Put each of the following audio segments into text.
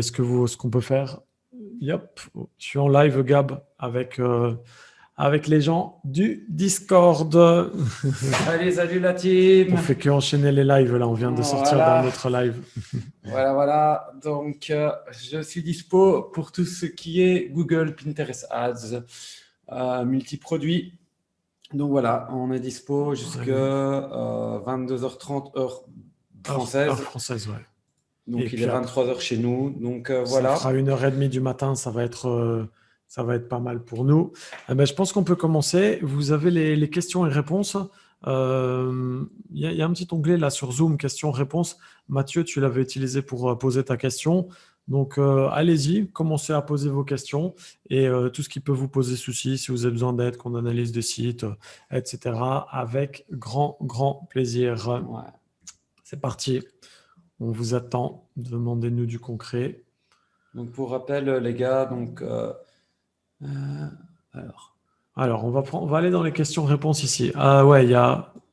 ce qu'on peut faire, yep, je suis en live, Gab, avec les gens du Discord. Salut la team. On fait que enchaîner les lives là. On vient de sortir d'un Voilà, autre live. voilà. Donc, je suis dispo pour tout ce qui est Google, Pinterest Ads, multi-produits. Donc voilà, on est dispo jusqu'à 22h30 heure française. Heure française, ouais. Donc, Et il puis est 23h chez nous. Donc, ça voilà. fera 1h30 du matin. Ça va être pas mal pour nous. Je pense qu'on peut commencer. Vous avez les questions et réponses. Il y a un petit onglet là sur Zoom, questions-réponses. Mathieu, tu l'avais utilisé pour poser ta question. Donc, allez-y, commencez à poser vos questions et tout ce qui peut vous poser souci, si vous avez besoin d'aide, qu'on analyse des sites, etc., avec grand, grand plaisir. Ouais. C'est parti. On vous attend. Demandez-nous du concret. Donc, pour rappel, les gars, donc, Alors, on va aller dans les questions-réponses ici. Ah ouais,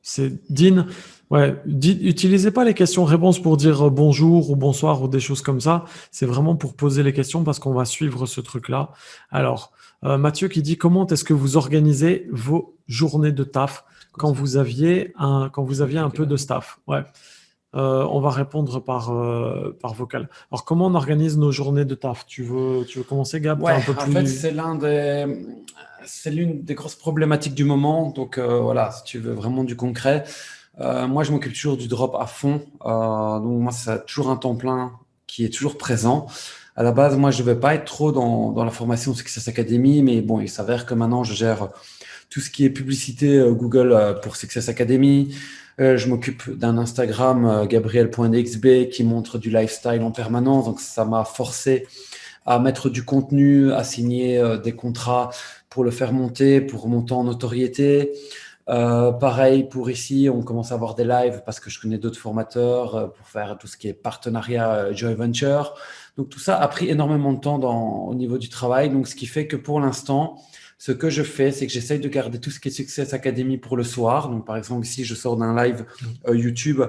c'est Dean. Ouais, utilisez pas les questions-réponses pour dire bonjour ou bonsoir ou des choses comme ça. C'est vraiment pour poser les questions parce qu'on va suivre ce truc-là. Alors, Mathieu qui dit comment est-ce que vous organisez vos journées de taf quand vous aviez un peu de staff? Ouais. On va répondre par vocal. Alors, comment on organise nos journées de taf? Tu veux commencer, Gab? T'es ouais, un peu en fait, plus... c'est l'une des grosses problématiques du moment. Donc, voilà, si tu veux vraiment du concret. Moi, je m'occupe toujours du drop à fond. Donc, moi, c'est toujours un temps plein qui est toujours présent. À la base, moi, je ne vais pas être trop dans la formation Success Academy, mais bon, il s'avère que maintenant, je gère tout ce qui est publicité Google pour Success Academy. Je m'occupe d'un Instagram, gabriel.dxb, qui montre du lifestyle en permanence. Donc, ça m'a forcé à mettre du contenu, à signer des contrats pour le faire monter, pour monter en notoriété. Pareil pour ici, on commence à avoir des lives parce que je connais d'autres formateurs pour faire tout ce qui est partenariat Joy Venture. Donc tout ça a pris énormément de temps au niveau du travail. Donc ce qui fait que pour l'instant, ce que je fais, c'est que j'essaye de garder tout ce qui est Success Academy pour le soir. Donc par exemple ici, je sors d'un live YouTube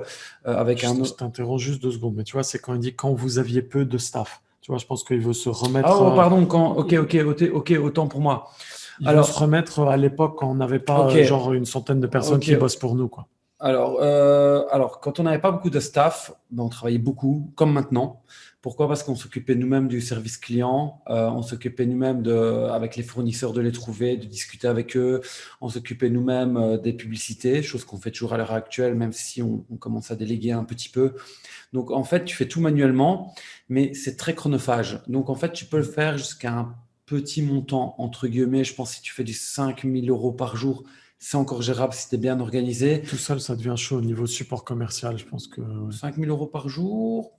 avec Je t'interromps juste 2 secondes, mais tu vois, c'est quand il dit quand vous aviez peu de staff. Tu vois, je pense qu'il veut se remettre. Ah, oh, pardon, ok, autant pour moi. Il veut se remettre à l'époque quand on n'avait pas genre une centaine de personnes qui bossent pour nous, quoi. Alors, quand on n'avait pas beaucoup de staff, on travaillait beaucoup, comme maintenant. Pourquoi? Parce qu'on s'occupait nous-mêmes du service client, on s'occupait nous-mêmes avec les fournisseurs de les trouver, de discuter avec eux, on s'occupait nous-mêmes des publicités, chose qu'on fait toujours à l'heure actuelle, même si on commence à déléguer un petit peu. Donc, en fait, tu fais tout manuellement, mais c'est très chronophage. Donc, en fait, tu peux le faire jusqu'à un petit montant, entre guillemets. Je pense que si tu fais du 5 000 euros par jour, c'est encore gérable si tu es bien organisé. Tout seul, ça devient chaud au niveau support commercial, je pense que... 5 000 euros par jour,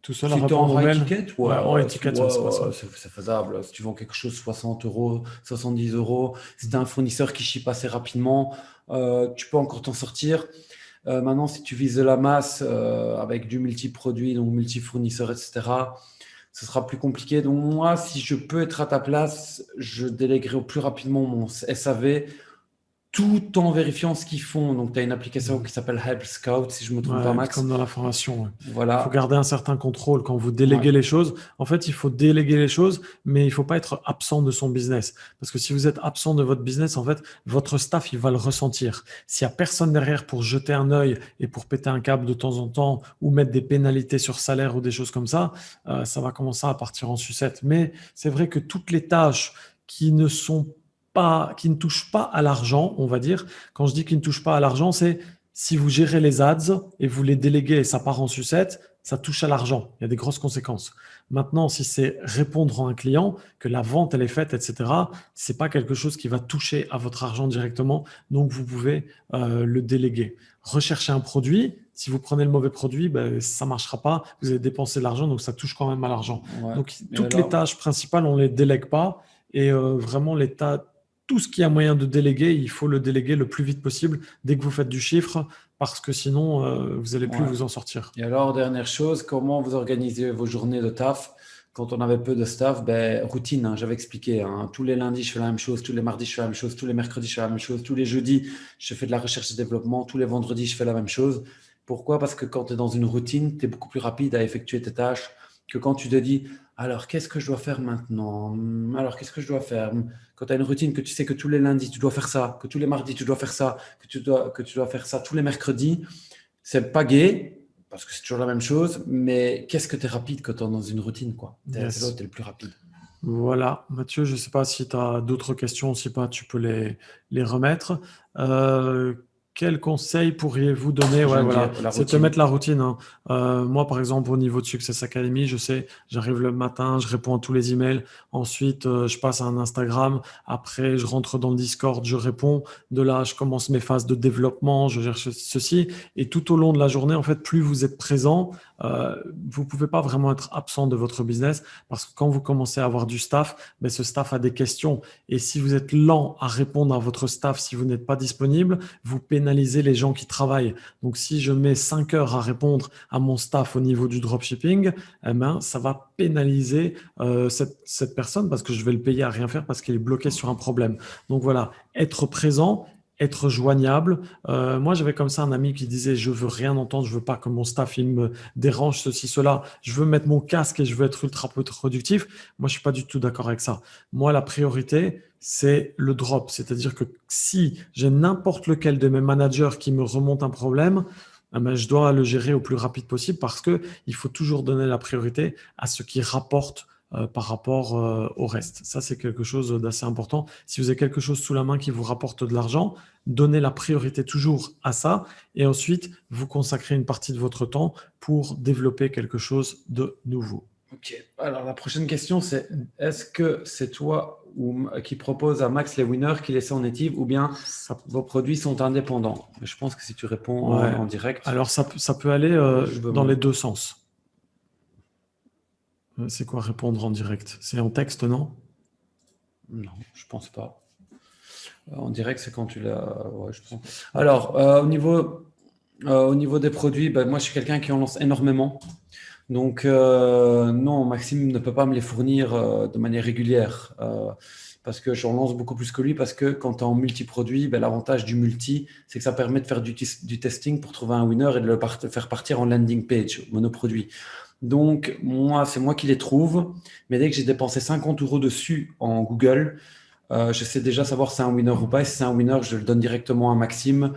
tout seul à si tu es en répondre aux high mails. ticket, Ouais, en high ticket, ouais, c'est pas ça. c'est faisable. Si tu vends quelque chose 60 euros, 70 euros, si tu as un fournisseur qui ship assez rapidement, tu peux encore t'en sortir. Maintenant, si tu vises de la masse avec du multi-produit, donc multi-fournisseurs, etc., ce sera plus compliqué. Donc moi, si je peux être à ta place, je déléguerai au plus rapidement mon SAV tout en vérifiant ce qu'ils font. Donc, tu as une application qui s'appelle Help Scout, si je ne me trompe pas, Max. Comme dans la formation. Ouais. Voilà. Il faut garder un certain contrôle quand vous déléguez les choses. En fait, il faut déléguer les choses, mais il ne faut pas être absent de son business. Parce que si vous êtes absent de votre business, en fait, votre staff, il va le ressentir. S'il n'y a personne derrière pour jeter un œil et pour péter un câble de temps en temps ou mettre des pénalités sur salaire ou des choses comme ça, ça va commencer à partir en sucette. Mais c'est vrai que toutes les tâches qui ne touchent pas à l'argent, on va dire. Quand je dis qu'ils ne touchent pas à l'argent, c'est si vous gérez les ads et vous les déléguez et ça part en sucette, ça touche à l'argent. Il y a des grosses conséquences. Maintenant, si c'est répondre à un client, que la vente elle est faite, etc., c'est pas quelque chose qui va toucher à votre argent directement. Donc, vous pouvez le déléguer. Rechercher un produit. Si vous prenez le mauvais produit, ben, ça marchera pas. Vous allez dépenser de l'argent, donc ça touche quand même à l'argent. Ouais. Donc, toutes les tâches principales, on les délègue pas. Et vraiment, tout ce qui a moyen de déléguer, il faut le déléguer le plus vite possible dès que vous faites du chiffre, parce que sinon, vous n'allez plus vous en sortir. Et alors, dernière chose, comment vous organisez vos journées de taf? Quand on avait peu de staff, routine, hein, j'avais expliqué. Hein. Tous les lundis, je fais la même chose. Tous les mardis, je fais la même chose. Tous les mercredis, je fais la même chose. Tous les jeudis, je fais de la recherche et développement. Tous les vendredis, je fais la même chose. Pourquoi? Parce que quand tu es dans une routine, tu es beaucoup plus rapide à effectuer tes tâches que quand tu te dis, alors qu'est-ce que je dois faire maintenant? Alors qu'est-ce que je dois faire? Quand tu as une routine que tu sais que tous les lundis, tu dois faire ça, que tous les mardis, tu dois faire ça, que tu dois faire ça tous les mercredis, c'est pas gai, parce que c'est toujours la même chose, mais qu'est-ce que tu es rapide quand tu es dans une routine, quoi. C'est là où Yes. tu es le plus rapide. Voilà, Mathieu, je ne sais pas si tu as d'autres questions, si pas, tu peux les remettre. Euh, Quels conseils pourriez-vous donner? Je Ouais, viens de voilà, dire la c'est te routine. mettre la routine, hein. Moi, par exemple, au niveau de Success Academy, je sais, j'arrive le matin, je réponds à tous les emails. Ensuite, je passe à un Instagram. Après, je rentre dans le Discord, je réponds. De là, je commence mes phases de développement, je cherche ceci. Et tout au long de la journée, en fait, plus vous êtes présent, vous pouvez pas vraiment être absent de votre business parce que quand vous commencez à avoir du staff, ben, ce staff a des questions. Et si vous êtes lent à répondre à votre staff, si vous n'êtes pas disponible, vous pénalisez les gens qui travaillent. Donc, si je mets 5 heures à répondre à mon staff au niveau du dropshipping, eh ben, ça va pénaliser cette personne parce que je vais le payer à rien faire parce qu'il est bloqué sur un problème. Donc voilà, être présent, être joignable. Moi, j'avais comme ça un ami qui disait, je veux rien entendre, je veux pas que mon staff il me dérange, ceci, cela. Je veux mettre mon casque et je veux être ultra productif. Moi, je suis pas du tout d'accord avec ça. Moi, la priorité, c'est le drop. C'est-à-dire que si j'ai n'importe lequel de mes managers qui me remonte un problème, eh ben, je dois le gérer au plus rapide possible parce que il faut toujours donner la priorité à ce qui rapporte par rapport au reste. Ça, c'est quelque chose d'assez important. Si vous avez quelque chose sous la main qui vous rapporte de l'argent, donnez la priorité toujours à ça et ensuite vous consacrez une partie de votre temps pour développer quelque chose de nouveau. Ok. Alors, la prochaine question, c'est est-ce que c'est toi qui propose à Max les winners qui laissent en native ou bien Ça, vos produits sont indépendants? Je pense que si tu réponds ouais. en direct, Alors, ça peut aller je veux dans les deux sens. C'est quoi répondre en direct? C'est en texte, non? Non, je pense pas. En direct, c'est quand tu l'as. Ouais, je pense. Alors, au niveau des produits, ben, moi, je suis quelqu'un qui en lance énormément. Donc, non, Maxime ne peut pas me les fournir de manière régulière parce que j'en lance beaucoup plus que lui. Parce que quand tu es en multi-produit, ben, l'avantage du multi, c'est que ça permet de faire du testing pour trouver un winner et de le faire partir en landing page, monoproduit. Donc, moi, c'est moi qui les trouve. Mais dès que j'ai dépensé 50 euros dessus en Google, je sais déjà savoir si c'est un winner ou pas. Et si c'est un winner, je le donne directement à Maxime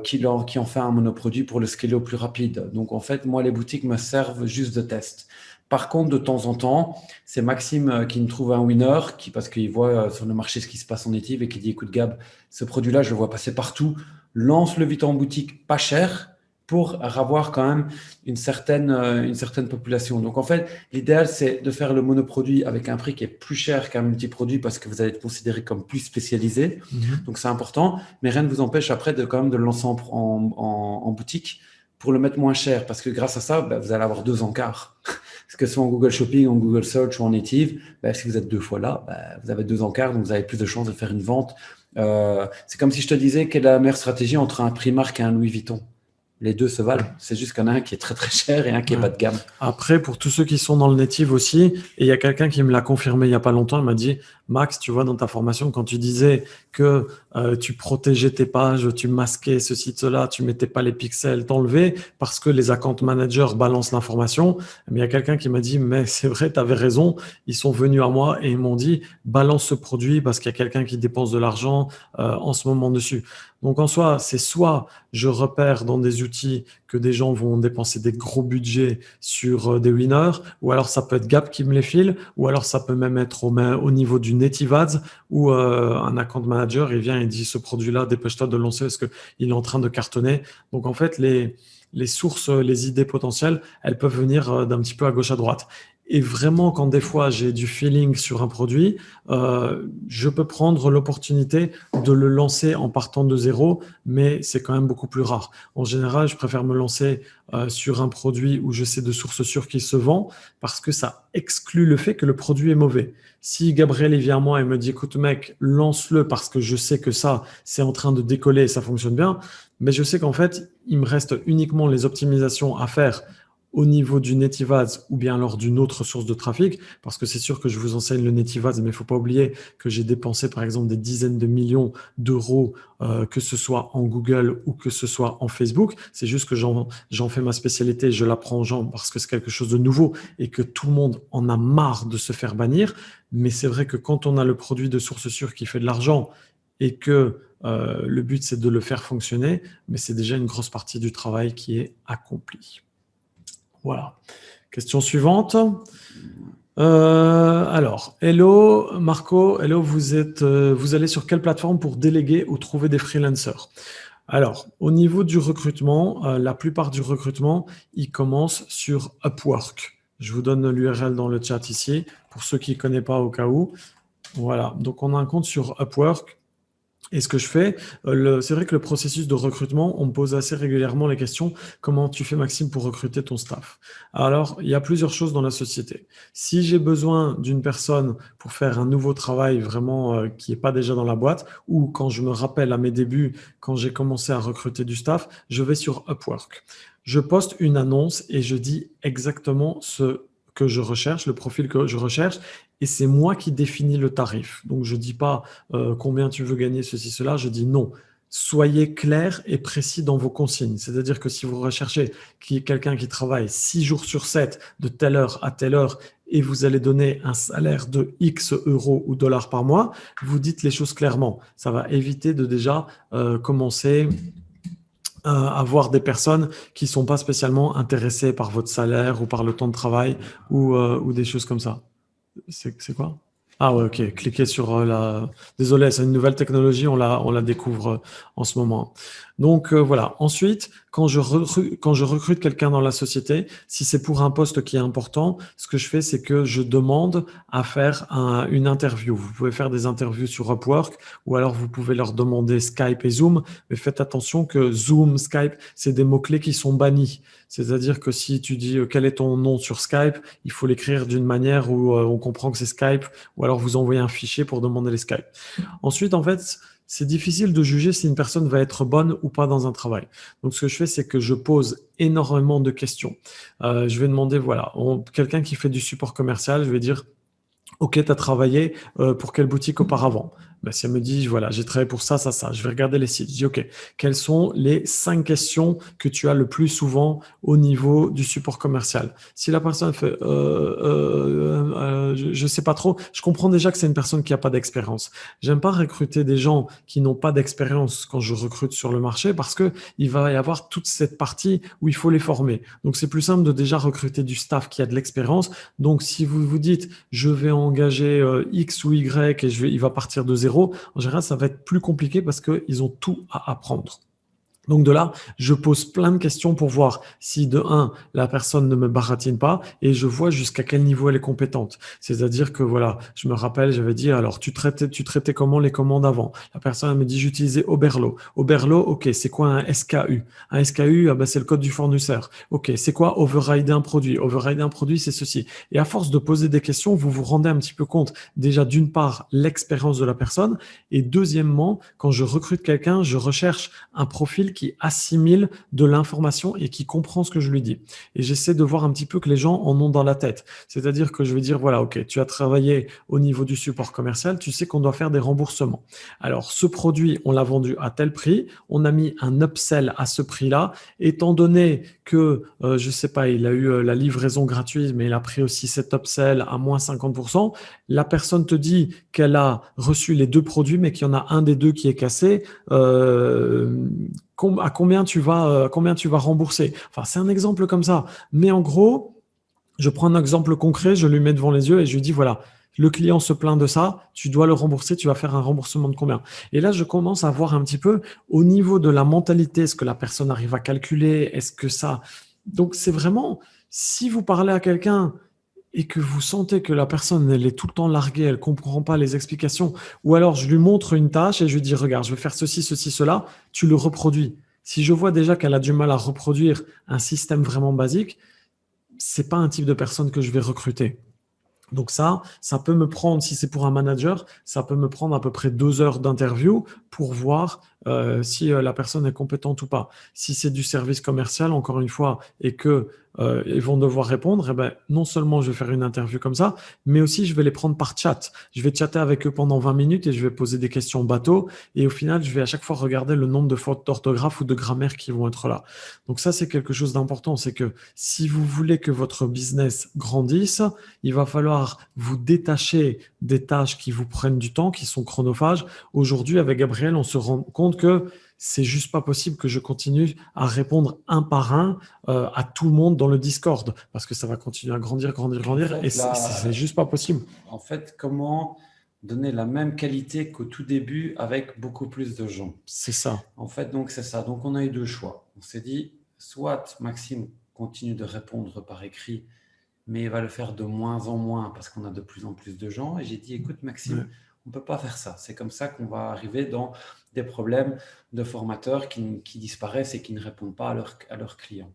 qui en fait un monoproduit pour le scaler au plus rapide. Donc, en fait, moi, les boutiques me servent juste de test. Par contre, de temps en temps, c'est Maxime qui me trouve un winner parce qu'il voit sur le marché ce qui se passe en native et qui dit, écoute, Gab, ce produit-là, je le vois passer partout. Lance-le vite en boutique, pas cher, pour avoir quand même une certaine population. Donc, en fait, l'idéal, c'est de faire le monoproduit avec un prix qui est plus cher qu'un multiproduit parce que vous allez être considéré comme plus spécialisé. Donc, c'est important. Mais rien ne vous empêche après quand même de le lancer en boutique pour le mettre moins cher parce que grâce à ça, ben, vous allez avoir 2 encarts. Parce que soit en Google Shopping, en Google Search ou en native, ben, si vous êtes 2 fois là, ben, vous avez 2 encarts, donc vous avez plus de chances de faire une vente. C'est comme si je te disais quelle est la meilleure stratégie entre un Primark et un Louis Vuitton. Les deux se valent. C'est juste qu'il y en a un qui est très très cher et un qui est Ouais. bas de gamme. Après, pour tous ceux qui sont dans le native aussi, et il y a quelqu'un qui me l'a confirmé il n'y a pas longtemps, il m'a dit, Max, tu vois, dans ta formation, quand tu disais que tu protégeais tes pages, tu masquais ceci, cela, tu mettais pas les pixels, t'enlevais parce que les account managers balancent l'information. Mais il y a quelqu'un qui m'a dit, mais c'est vrai, tu avais raison. Ils sont venus à moi et ils m'ont dit, balance ce produit parce qu'il y a quelqu'un qui dépense de l'argent en ce moment dessus. Donc en soi, c'est soit je repère dans des outils que des gens vont dépenser des gros budgets sur des winners, ou alors ça peut être Gap qui me les file, ou alors ça peut même être au niveau du Native Ads, où un account manager, il vient et dit ce produit-là, dépêche-toi de le lancer parce qu'il est en train de cartonner. Donc en fait, les sources, les idées potentielles, elles peuvent venir d'un petit peu à gauche à droite. Et vraiment, quand des fois j'ai du feeling sur un produit, je peux prendre l'opportunité de le lancer en partant de zéro, mais c'est quand même beaucoup plus rare. En général, je préfère me lancer sur un produit où je sais de source sûre qu'il se vend parce que ça exclut le fait que le produit est mauvais. Si Gabriel il vient à moi et me dit, écoute mec, lance-le parce que je sais que ça, c'est en train de décoller et ça fonctionne bien, mais je sais qu'en fait, il me reste uniquement les optimisations à faire au niveau du Native Ads ou bien alors d'une autre source de trafic, parce que c'est sûr que je vous enseigne le Native Ads, mais il ne faut pas oublier que j'ai dépensé par exemple des dizaines de millions d'euros, que ce soit en Google ou que ce soit en Facebook. C'est juste que j'en fais ma spécialité, je l'apprends aux gens parce que c'est quelque chose de nouveau et que tout le monde en a marre de se faire bannir. Mais c'est vrai que quand on a le produit de source sûre qui fait de l'argent et que le but c'est de le faire fonctionner, mais c'est déjà une grosse partie du travail qui est accompli. Voilà. Question suivante. Alors, hello Marco, hello, vous allez sur quelle plateforme pour déléguer ou trouver des freelancers? Alors, au niveau du recrutement, la plupart du recrutement, il commence sur Upwork. Je vous donne l'URL dans le chat ici, pour ceux qui ne connaissent pas au cas où. Voilà, donc on a un compte sur Upwork. Et ce que je fais, c'est vrai que le processus de recrutement, on me pose assez régulièrement les questions, comment tu fais Maxime pour recruter ton staff? Alors, il y a plusieurs choses dans la société. Si j'ai besoin d'une personne pour faire un nouveau travail vraiment qui n'est pas déjà dans la boîte, ou quand je me rappelle à mes débuts, quand j'ai commencé à recruter du staff, je vais sur Upwork. Je poste une annonce et je dis exactement ce que je recherche, le profil que je recherche, et c'est moi qui définis le tarif. Donc, je ne dis pas combien tu veux gagner, ceci, cela, je dis non. Soyez clair et précis dans vos consignes. C'est-à-dire que si vous recherchez quelqu'un qui travaille 6 jours sur 7, de telle heure à telle heure, et vous allez donner un salaire de X euros ou dollars par mois, vous dites les choses clairement. Ça va éviter de déjà commencer à voir des personnes qui ne sont pas spécialement intéressées par votre salaire ou par le temps de travail ou des choses comme ça. C'est quoi? Ah ouais, ok. Cliquez sur la. Désolé, c'est une nouvelle technologie, on la découvre en ce moment. Donc voilà. Ensuite, quand je recrute quelqu'un dans la société, si c'est pour un poste qui est important, ce que je fais, c'est que je demande à faire une interview. Vous pouvez faire des interviews sur Upwork ou alors vous pouvez leur demander Skype et Zoom, mais faites attention que Zoom, Skype, c'est des mots-clés qui sont bannis. C'est-à-dire que si tu dis quel est ton nom sur Skype, il faut l'écrire d'une manière où on comprend que c'est Skype, ou alors vous envoyez un fichier pour demander les Skype. Ensuite, en fait, c'est difficile de juger si une personne va être bonne ou pas dans un travail. Donc, ce que je fais, c'est que je pose énormément de questions. Je vais demander, voilà, quelqu'un qui fait du support commercial, je vais dire, OK, tu as travaillé pour quelle boutique auparavant? Ben, si elle me dit, voilà, j'ai travaillé pour ça, ça, ça, je vais regarder les sites. Je dis, OK, quelles sont les 5 questions que tu as le plus souvent au niveau du support commercial? Si la personne fait, je ne sais pas trop, je comprends déjà que c'est une personne qui n'a pas d'expérience. J'aime pas recruter des gens qui n'ont pas d'expérience quand je recrute sur le marché parce que il va y avoir toute cette partie où il faut les former. Donc, c'est plus simple de déjà recruter du staff qui a de l'expérience. Donc, si vous vous dites, je vais engager X ou Y et il va partir de zéro, en général, ça va être plus compliqué parce qu'ils ont tout à apprendre. Donc de là, je pose plein de questions pour voir si de un, la personne ne me baratine pas et je vois jusqu'à quel niveau elle est compétente. C'est-à-dire que voilà, je me rappelle, j'avais dit alors tu traitais comment les commandes avant? La personne elle me dit j'utilisais Oberlo. Oberlo, ok, c'est quoi un SKU? Un SKU, ah ben, c'est le code du fournisseur. Ok, c'est quoi overrider un produit? Overrider un produit, c'est ceci. Et à force de poser des questions, vous vous rendez un petit peu compte déjà d'une part l'expérience de la personne et deuxièmement, quand je recrute quelqu'un, je recherche un profil qui assimile de l'information et qui comprend ce que je lui dis. Et j'essaie de voir un petit peu que les gens en ont dans la tête. C'est-à-dire que je vais dire, voilà, ok, tu as travaillé au niveau du support commercial, tu sais qu'on doit faire des remboursements. Alors, ce produit, on l'a vendu à tel prix, on a mis un upsell à ce prix-là, étant donné que, je sais pas, il a eu la livraison gratuite, mais il a pris aussi cet upsell à moins 50%, la personne te dit qu'elle a reçu les deux produits, mais qu'il y en a un des deux qui est cassé, à combien tu vas rembourser. Enfin, c'est un exemple comme ça. Mais en gros, je prends un exemple concret, je lui mets devant les yeux et je lui dis, voilà, le client se plaint de ça, tu dois le rembourser, tu vas faire un remboursement de combien? Et là, je commence à voir un petit peu au niveau de la mentalité, est-ce que la personne arrive à calculer, est-ce que ça... Donc, c'est vraiment, si vous parlez à quelqu'un et que vous sentez que la personne, elle est tout le temps larguée, elle comprend pas les explications, ou alors je lui montre une tâche et je lui dis, regarde, je vais faire ceci, ceci, cela, tu le reproduis. Si je vois déjà qu'elle a du mal à reproduire un système vraiment basique, c'est pas un type de personne que je vais recruter. Donc ça peut me prendre, si c'est pour un manager, ça peut me prendre à peu près 2 heures d'interview pour voir si la personne est compétente ou pas. Si c'est du service commercial, encore une fois, et que ils vont devoir répondre, eh ben, non seulement je vais faire une interview comme ça, mais aussi je vais les prendre par chat. Je vais chatter avec eux pendant 20 minutes et je vais poser des questions bateau. Et au final, je vais à chaque fois regarder le nombre de fautes d'orthographe ou de grammaire qui vont être là. Donc ça, c'est quelque chose d'important. C'est que si vous voulez que votre business grandisse, il va falloir vous détacher des tâches qui vous prennent du temps, qui sont chronophages. Aujourd'hui, avec Gabriel, on se rend compte que c'est juste pas possible que je continue à répondre un par un à tout le monde dans le Discord parce que ça va continuer à grandir, grandir, En grandir et fait, c'est là, juste pas possible. en fait, comment donner la même qualité qu'au tout début avec beaucoup plus de gens? C'est ça. En fait, donc c'est ça. Donc on a eu deux choix. On s'est dit, soit Maxime continue de répondre par écrit, mais il va le faire de moins en moins parce qu'on a de plus en plus de gens. Et j'ai dit, écoute Maxime, Ouais. on ne peut pas faire ça. C'est comme ça qu'on va arriver dans des problèmes de formateurs qui disparaissent et qui ne répondent pas à leurs clients.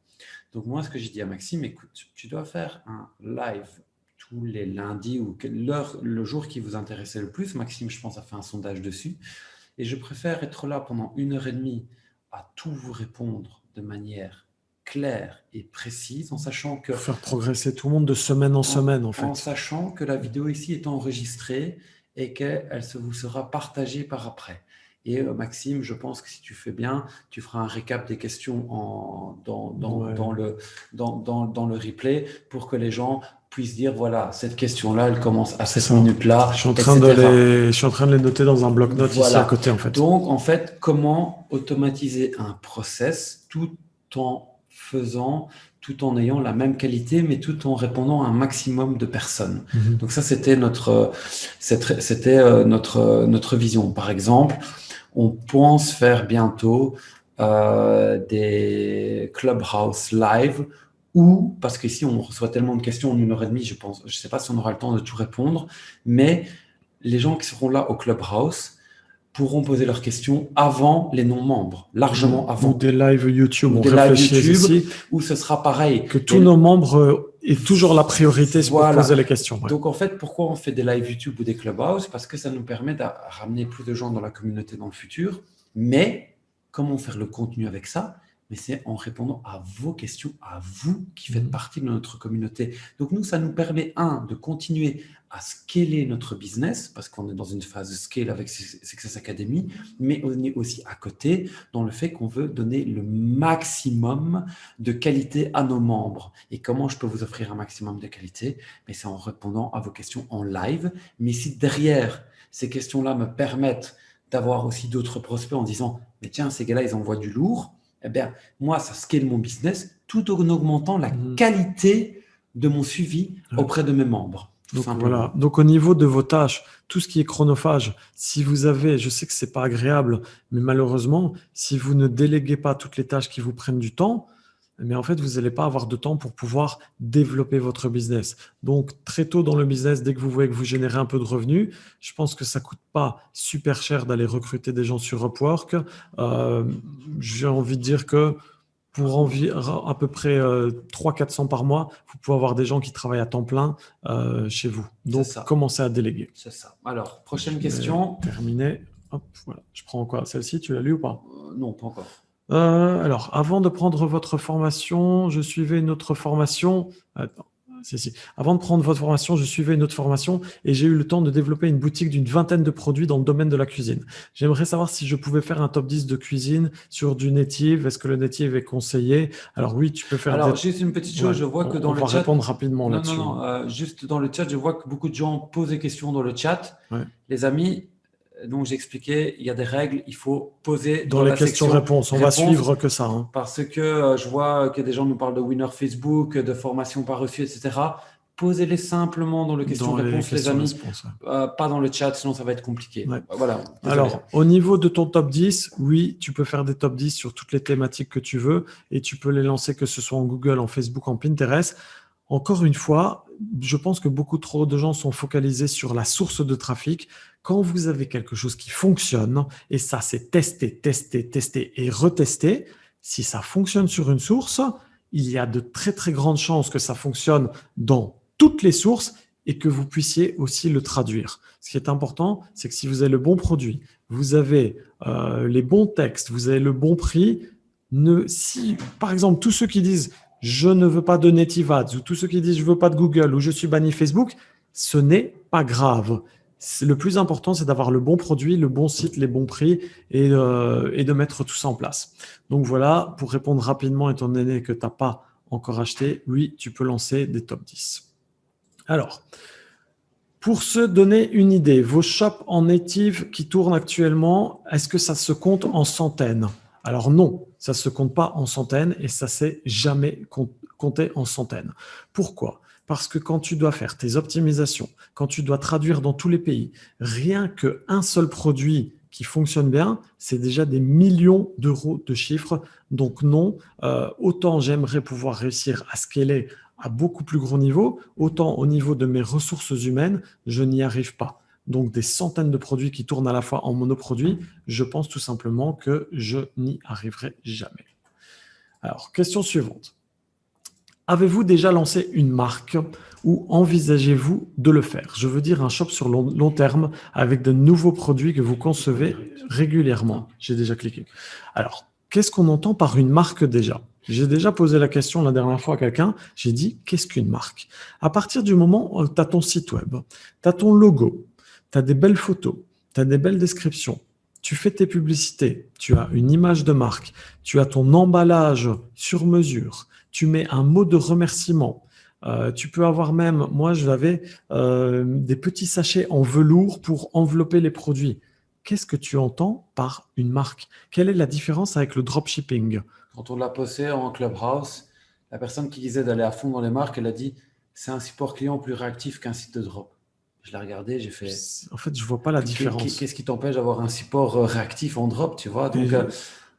Donc moi, ce que j'ai dit à Maxime, écoute, tu dois faire un live tous les lundis ou le jour qui vous intéressait le plus. Maxime, je pense, a fait un sondage dessus. Et je préfère être là pendant 1 heure et demie à tout vous répondre de manière claire et précise, en sachant que, Pour faire progresser tout le monde de semaine en semaine, en en fait. sachant que la vidéo ici est enregistrée et qu'elle vous sera partagée par après. Et Maxime, je pense que si tu fais bien, tu feras un récap des questions Ouais. dans le replay pour que les gens puissent dire, voilà, cette question-là, elle commence à C'est cette ça. minute-là, Je suis en train etc. je suis en train de les noter dans un bloc-notes ici à Voilà. côté, en fait. Donc, en fait, comment automatiser un process tout en faisant, tout en ayant la même qualité, mais tout en répondant à un maximum de personnes. Mhm. Donc ça, c'était notre vision. Par exemple, on pense faire bientôt des Clubhouse Live ou, parce qu'ici, on reçoit tellement de questions en 1 heure et demie, je pense, je ne sais pas si on aura le temps de tout répondre, mais les gens qui seront là au Clubhouse pourront poser leurs questions avant les non-membres, largement Ou avant. des lives YouTube. Ou On des lives réfléchit YouTube ici où ce sera pareil. que tous nos membres aient toujours la priorité pour Voilà. poser les questions. Ouais. Donc en fait, pourquoi on fait des lives YouTube ou des Clubhouse? Parce que ça nous permet de ramener plus de gens dans la communauté dans le futur. Mais comment faire le contenu avec ça? Mais c'est en répondant à vos questions, à vous qui faites partie de notre communauté. Donc nous, ça nous permet, de continuer à scaler notre business, parce qu'on est dans une phase de scale avec Success Academy, mais on est aussi à côté dans le fait qu'on veut donner le maximum de qualité à nos membres. Et comment je peux vous offrir un maximum de qualité? Mais c'est en répondant à vos questions en live. Mais si derrière, ces questions-là me permettent d'avoir aussi d'autres prospects en disant, mais tiens, ces gars-là, ils envoient du lourd, eh bien, moi, ça scale mon business tout en augmentant la qualité de mon suivi auprès de mes membres. Donc voilà. Donc au niveau de vos tâches, tout ce qui est chronophage, si vous avez, je sais que c'est pas agréable, mais malheureusement, si vous ne déléguez pas toutes les tâches qui vous prennent du temps, mais en fait, vous n'allez pas avoir de temps pour pouvoir développer votre business. Donc, très tôt dans le business, dès que vous voyez que vous générez un peu de revenus, je pense que ça ne coûte pas super cher d'aller recruter des gens sur Upwork. J'ai envie de dire que pour à peu près 300-400 par mois, vous pouvez avoir des gens qui travaillent à temps plein chez vous. Donc, commencez à déléguer. C'est ça. Alors, prochaine question. Terminé. Hop, voilà. Je prends quoi? Celle-ci, tu l'as lu ou pas? Non, pas encore. Alors, avant de prendre votre formation, je suivais une autre formation. Attends, si. Avant de prendre votre formation, je suivais une autre formation et j'ai eu le temps de développer une boutique d'une vingtaine de produits dans le domaine de la cuisine. J'aimerais savoir si je pouvais faire un top 10 de cuisine sur du native. Est-ce que le native est conseillé? Alors oui, tu peux faire. Alors, juste une petite chose, je vois que dans le chat. On va répondre rapidement là-dessus. Non, juste dans le chat, je vois que beaucoup de gens posent des questions dans le chat. Ouais. Les amis, donc j'ai expliqué, il y a des règles, il faut poser dans les questions-réponses. On va suivre que ça. Parce que je vois que des gens nous parlent de winner Facebook, de formation pas reçue, etc. Posez-les simplement dans les questions-réponses, les amis. Pas dans le chat, sinon ça va être compliqué. Ouais. Voilà. Alors, au niveau de ton top 10, oui, tu peux faire des top 10 sur toutes les thématiques que tu veux et tu peux les lancer, que ce soit en Google, en Facebook, en Pinterest. Encore une fois, je pense que beaucoup trop de gens sont focalisés sur la source de trafic. Quand vous avez quelque chose qui fonctionne, et ça c'est tester et retester, si ça fonctionne sur une source, il y a de très très grandes chances que ça fonctionne dans toutes les sources et que vous puissiez aussi le traduire. Ce qui est important, c'est que si vous avez le bon produit, vous avez les bons textes, vous avez le bon prix, si, par exemple, tous ceux qui disent « je ne veux pas de Native Ads » ou tous ceux qui disent « je ne veux pas de Google » ou « je suis banni Facebook », ce n'est pas grave. Le plus important, c'est d'avoir le bon produit, le bon site, les bons prix et de mettre tout ça en place. Donc voilà, pour répondre rapidement, étant donné que tu n'as pas encore acheté, oui, tu peux lancer des top 10. Alors, pour se donner une idée, vos shops en native qui tournent actuellement, est-ce que ça se compte en centaines? Alors non, ça ne se compte pas en centaines et ça ne s'est jamais compté en centaines. Pourquoi? Parce que quand tu dois faire tes optimisations, quand tu dois traduire dans tous les pays, rien qu'un seul produit qui fonctionne bien, c'est déjà des millions d'euros de chiffres. Donc non, autant j'aimerais pouvoir réussir à scaler à beaucoup plus gros niveau, autant au niveau de mes ressources humaines, je n'y arrive pas. Donc des centaines de produits qui tournent à la fois en monoproduit, je pense tout simplement que je n'y arriverai jamais. Alors, question suivante. Avez-vous déjà lancé une marque ou envisagez-vous de le faire? Je veux dire un shop sur long terme avec de nouveaux produits que vous concevez régulièrement. J'ai déjà cliqué. Alors, qu'est-ce qu'on entend par une marque déjà? J'ai déjà posé la question la dernière fois à quelqu'un. J'ai dit, qu'est-ce qu'une marque? À partir du moment où tu as ton site web, tu as ton logo, tu as des belles photos, tu as des belles descriptions, tu fais tes publicités, tu as une image de marque, tu as ton emballage sur mesure, tu mets un mot de remerciement. Tu peux avoir même, moi j'avais des petits sachets en velours pour envelopper les produits. Qu'est-ce que tu entends par une marque? Quelle est la différence avec le dropshipping? Quand on l'a posté en Clubhouse, la personne qui disait d'aller à fond dans les marques, elle a dit c'est un support client plus réactif qu'un site de drop. Je l'ai regardé, j'ai fait. En fait, je vois pas la différence. Qu'est-ce qui t'empêche d'avoir un support réactif en drop, tu vois? Donc,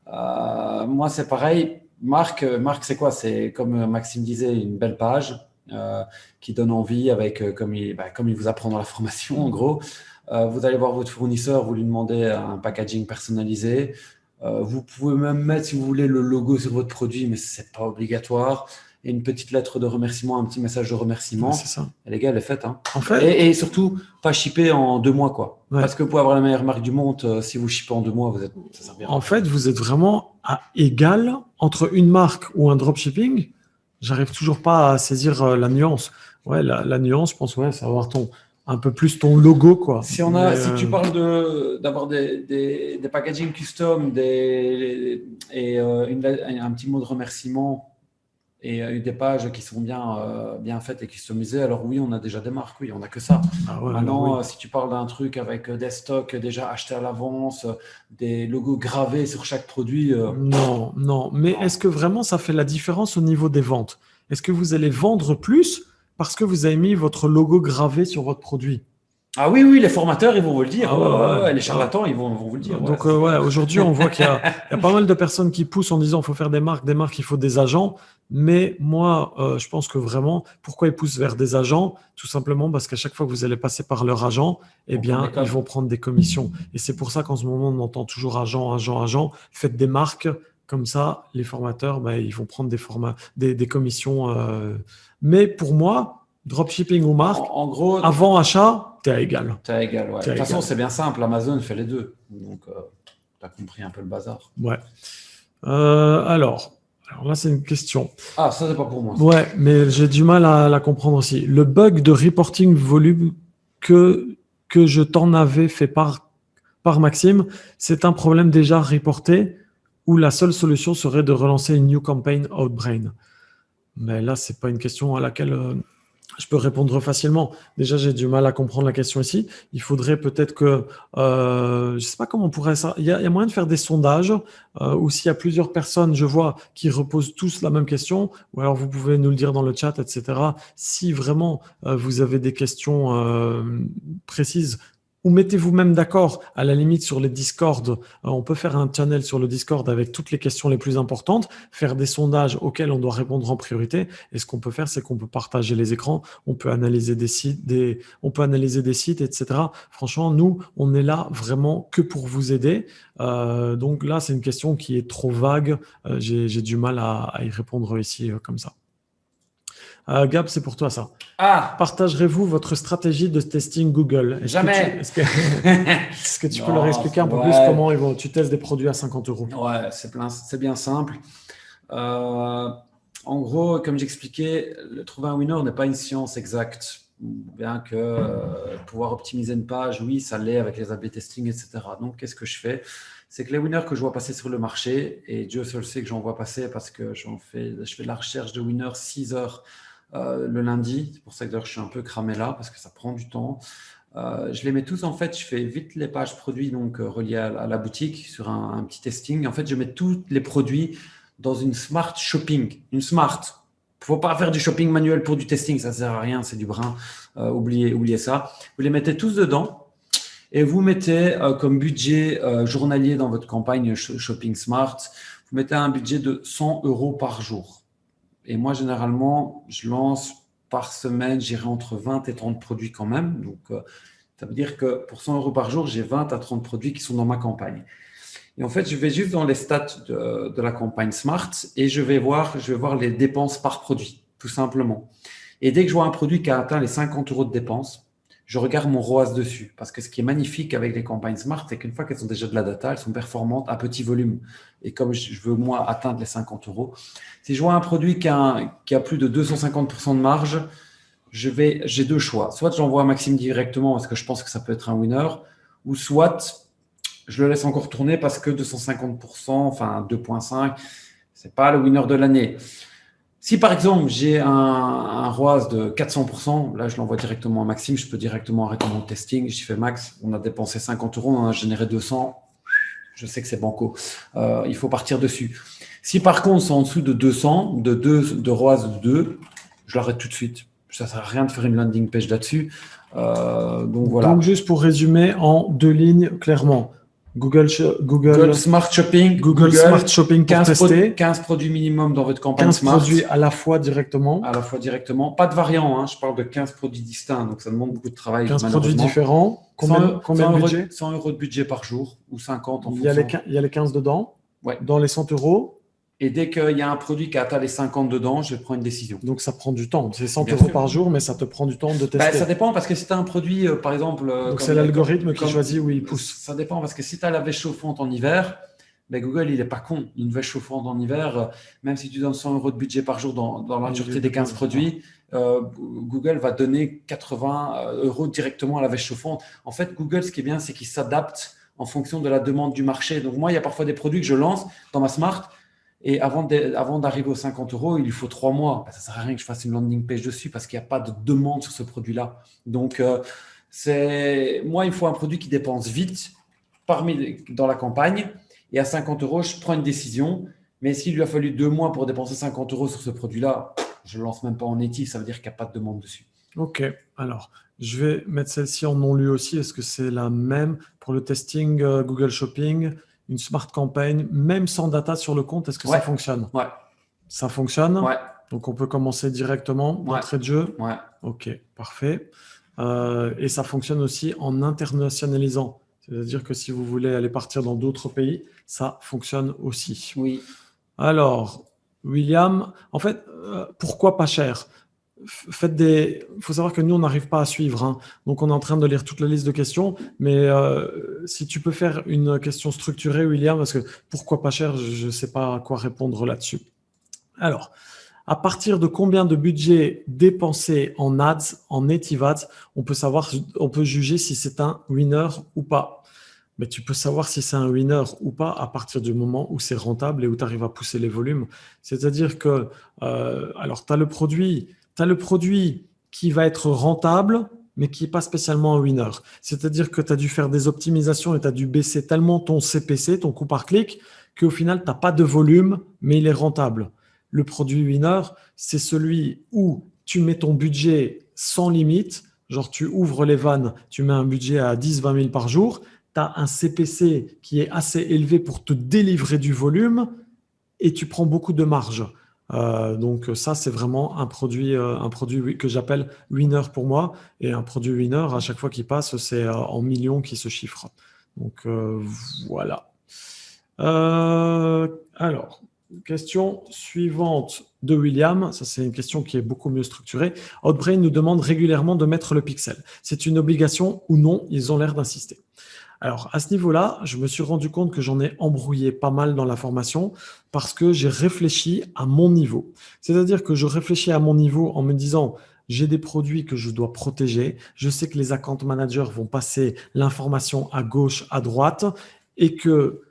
moi, c'est pareil. Marque, c'est quoi? C'est comme Maxime disait, une belle page qui donne envie avec, comme il vous apprend dans la formation, en gros. Vous allez voir votre fournisseur, vous lui demandez un packaging personnalisé. Vous pouvez même mettre, si vous voulez, le logo sur votre produit, mais ce n'est pas obligatoire. Et une petite lettre de remerciement, un petit message de remerciement. Ouais, c'est ça. Et les gars, elle est faite. Hein. En fait, et surtout, pas shipper en 2 mois, quoi. Ouais. Parce que vous pouvez avoir la meilleure marque du monde, si vous shippez en 2 mois, ça sert bien. En fait, vous êtes vraiment à égal entre une marque ou un dropshipping. J'arrive toujours pas à saisir la nuance. Ouais, la nuance, je pense, ouais, c'est avoir un peu plus ton logo, quoi. Si tu parles d'avoir des packaging custom et un petit mot de remerciement et des pages qui sont bien faites et customisées, alors oui, on a déjà des marques, oui, on n'a que ça. Ah ouais, Maintenant, oui. si tu parles d'un truc avec des stocks déjà achetés à l'avance, des logos gravés sur chaque produit… Non. Mais est-ce que vraiment ça fait la différence au niveau des ventes? Est-ce que vous allez vendre plus parce que vous avez mis votre logo gravé sur votre produit? Ah oui, les formateurs, ils vont vous le dire. Ah ouais. Les charlatans, ils vont vous le dire. Donc, aujourd'hui, on voit qu'il y a pas mal de personnes qui poussent en disant qu'il faut faire des marques, il faut des agents. Mais moi, je pense que vraiment, pourquoi ils poussent vers des agents? Tout simplement parce qu'à chaque fois que vous allez passer par leur agent, eh bien, ils vont prendre des commissions. Et c'est pour ça qu'en ce moment, on entend toujours agent. Faites des marques. Comme ça, les formateurs, ils vont prendre des commissions. Mais pour moi, dropshipping ou marque, en gros, avant achat, tu es à égal. Tu es à égal, ouais. De toute façon, c'est bien simple. Amazon fait les deux. Donc, tu as compris un peu le bazar. Ouais. Alors là, c'est une question. Ah, ça, c'est pas pour moi. Ouais, mais j'ai du mal à la comprendre aussi. Le bug de reporting volume que je t'en avais fait par Maxime, c'est un problème déjà reporté où la seule solution serait de relancer une new campaign Outbrain. Mais là, c'est pas une question à laquelle je peux répondre facilement. Déjà, j'ai du mal à comprendre la question ici. Il faudrait peut-être que, je ne sais pas comment on pourrait ça. Il y a moyen de faire des sondages où s'il y a plusieurs personnes, je vois, qui reposent tous la même question, ou alors vous pouvez nous le dire dans le chat, etc. Si vraiment vous avez des questions précises, ou mettez-vous même d'accord, à la limite sur les Discord, on peut faire un channel sur le Discord avec toutes les questions les plus importantes, faire des sondages auxquels on doit répondre en priorité. Et ce qu'on peut faire, c'est qu'on peut partager les écrans, on peut analyser des sites, etc. Franchement, nous, on est là vraiment que pour vous aider. Donc là, c'est une question qui est trop vague. J'ai du mal à y répondre ici comme ça. Gab, c'est pour toi ça. Ah, Partagerez-vous votre stratégie de testing Google? jamais. Est-ce que tu peux leur Non, expliquer un peu plus ouais, comment tu testes des produits à 50 euros? ouais, c'est bien simple. Euh, En gros, comme j'expliquais, trouver un winner n'est pas une science exacte. Bien que pouvoir optimiser une page, oui, ça l'est avec les A/B testing, etc. Donc, qu'est-ce que je fais? C'est que les winners que je vois passer sur le marché, et Dieu seul sait que j'en vois passer parce que je fais de la recherche de winners 6 heures le lundi. C'est pour ça que d'ailleurs je suis un peu cramé là parce que ça prend du temps. Je les mets tous en fait, je fais vite les pages produits donc reliées à la boutique sur un petit testing. En fait, je mets tous les produits dans une smart shopping, une smart. Il ne faut pas faire du shopping manuel pour du testing, ça ne sert à rien, c'est du brin. Oubliez ça. Vous les mettez tous dedans et vous mettez comme budget journalier dans votre campagne Shopping Smart, vous mettez un budget de 100 euros par jour. Et moi, généralement, je lance par semaine, j'irai entre 20 et 30 produits quand même. Donc, ça veut dire que pour 100 euros par jour, j'ai 20 à 30 produits qui sont dans ma campagne. Et en fait, je vais juste dans les stats de la campagne Smart et je vais voir les dépenses par produit, tout simplement. Et dès que je vois un produit qui a atteint les 50 euros de dépenses, je regarde mon ROAS dessus. Parce que ce qui est magnifique avec les campagnes Smart, c'est qu'une fois qu'elles ont déjà de la data, elles sont performantes à petit volume. Et comme je veux, moi, atteindre les 50 euros, si je vois un produit qui a plus de 250% de marge, j'ai deux choix. Soit j'envoie à Maxime directement parce que je pense que ça peut être un winner, ou soit je le laisse encore tourner parce que 250%, enfin 2,5, c'est pas le winner de l'année. Si par exemple j'ai un ROAS de 400%, là je l'envoie directement à Maxime, je peux directement arrêter mon testing. Je fais Max, on a dépensé 50 euros, on a généré 200, je sais que c'est banco, il faut partir dessus. Si par contre c'est en dessous de 200, de ROAS de 2, je l'arrête tout de suite. Ça ne sert à rien de faire une landing page là-dessus. Donc voilà. Donc, juste pour résumer en deux lignes clairement, Google Smart Shopping, Google Smart Shopping pour 15 produits minimum dans votre campagne 15 Smart. produits à la fois directement. À la fois directement. Pas de variants, hein, je parle de 15 produits distincts, donc ça demande beaucoup de travail. 15 produits différents. Combien de budget? 100 euros de budget par jour ou 50 en il fonction. Il y a les 15 dedans. Ouais. Dans les 100 euros. Et dès qu'il y a un produit qui atteint les 50 dedans, je prends une décision. Donc, ça prend du temps. C'est 100 Bien euros sûr. par jour, mais ça te prend du temps de tester. Bah, ça dépend parce que si tu as un produit, par exemple. Donc, c'est l'algorithme qui choisit où il pousse. Ça dépend parce que si tu as la veste chauffante en hiver, ben Google, il n'est pas con. Une veste chauffante en hiver, même si tu donnes 100 euros de budget par jour dans l'entièreté des 15 produits, Google va donner 80 euros directement à la veste chauffante. En fait, Google, ce qui est bien, c'est qu'il s'adapte en fonction de la demande du marché. Donc, moi, il y a parfois des produits que je lance dans ma Smart. Et avant d'arriver aux 50 euros, il lui faut 3 mois. Ça ne sert à rien que je fasse une landing page dessus parce qu'il n'y a pas de demande sur ce produit-là. Donc, moi, il me faut un produit qui dépense vite dans la campagne. Et à 50 euros, je prends une décision. Mais s'il lui a fallu 2 mois pour dépenser 50 euros sur ce produit-là, je ne le lance même pas en native. Ça veut dire qu'il n'y a pas de demande dessus. OK. Alors, je vais mettre celle-ci en non lu aussi. Est-ce que c'est la même pour le testing Google Shopping? Une smart campagne, même sans data sur le compte, est-ce que ça fonctionne? Ouais. Ça fonctionne? Ouais. Donc, on peut commencer directement d'entrée de jeu? Ouais. OK, parfait. Et ça fonctionne aussi en internationalisant. C'est-à-dire que si vous voulez aller partir dans d'autres pays, ça fonctionne aussi. Oui. Alors, William, en fait, pourquoi pas cher? Il faut savoir que nous, on n'arrive pas à suivre, hein. Donc, on est en train de lire toute la liste de questions. Mais si tu peux faire une question structurée, William, parce que pourquoi pas cher, je ne sais pas à quoi répondre là-dessus. Alors, à partir de combien de budget dépensé en ads, en native ads, on peut juger si c'est un winner ou pas. Mais tu peux savoir si c'est un winner ou pas à partir du moment où c'est rentable et où tu arrives à pousser les volumes. C'est-à-dire que, alors, tu as le produit qui va être rentable, mais qui n'est pas spécialement un winner. C'est-à-dire que tu as dû faire des optimisations et tu as dû baisser tellement ton CPC, ton coût par clic, qu'au final, tu n'as pas de volume, mais il est rentable. Le produit winner, c'est celui où tu mets ton budget sans limite, genre tu ouvres les vannes, tu mets un budget à 10-20 000 par jour, tu as un CPC qui est assez élevé pour te délivrer du volume et tu prends beaucoup de marge. Donc ça, c'est vraiment un produit que j'appelle winner pour moi. Et un produit winner, à chaque fois qu'il passe, c'est en millions qui se chiffrent. Donc voilà. Alors, Question suivante de William. Ça, c'est une question qui est beaucoup mieux structurée. Outbrain nous demande régulièrement de mettre le pixel. C'est une obligation ou non? Ils ont l'air d'insister. Alors, à ce niveau-là, je me suis rendu compte que j'en ai embrouillé pas mal dans la formation parce que j'ai réfléchi à mon niveau. C'est-à-dire que je réfléchis à mon niveau en me disant, j'ai des produits que je dois protéger. Je sais que les account managers vont passer l'information à gauche, à droite et que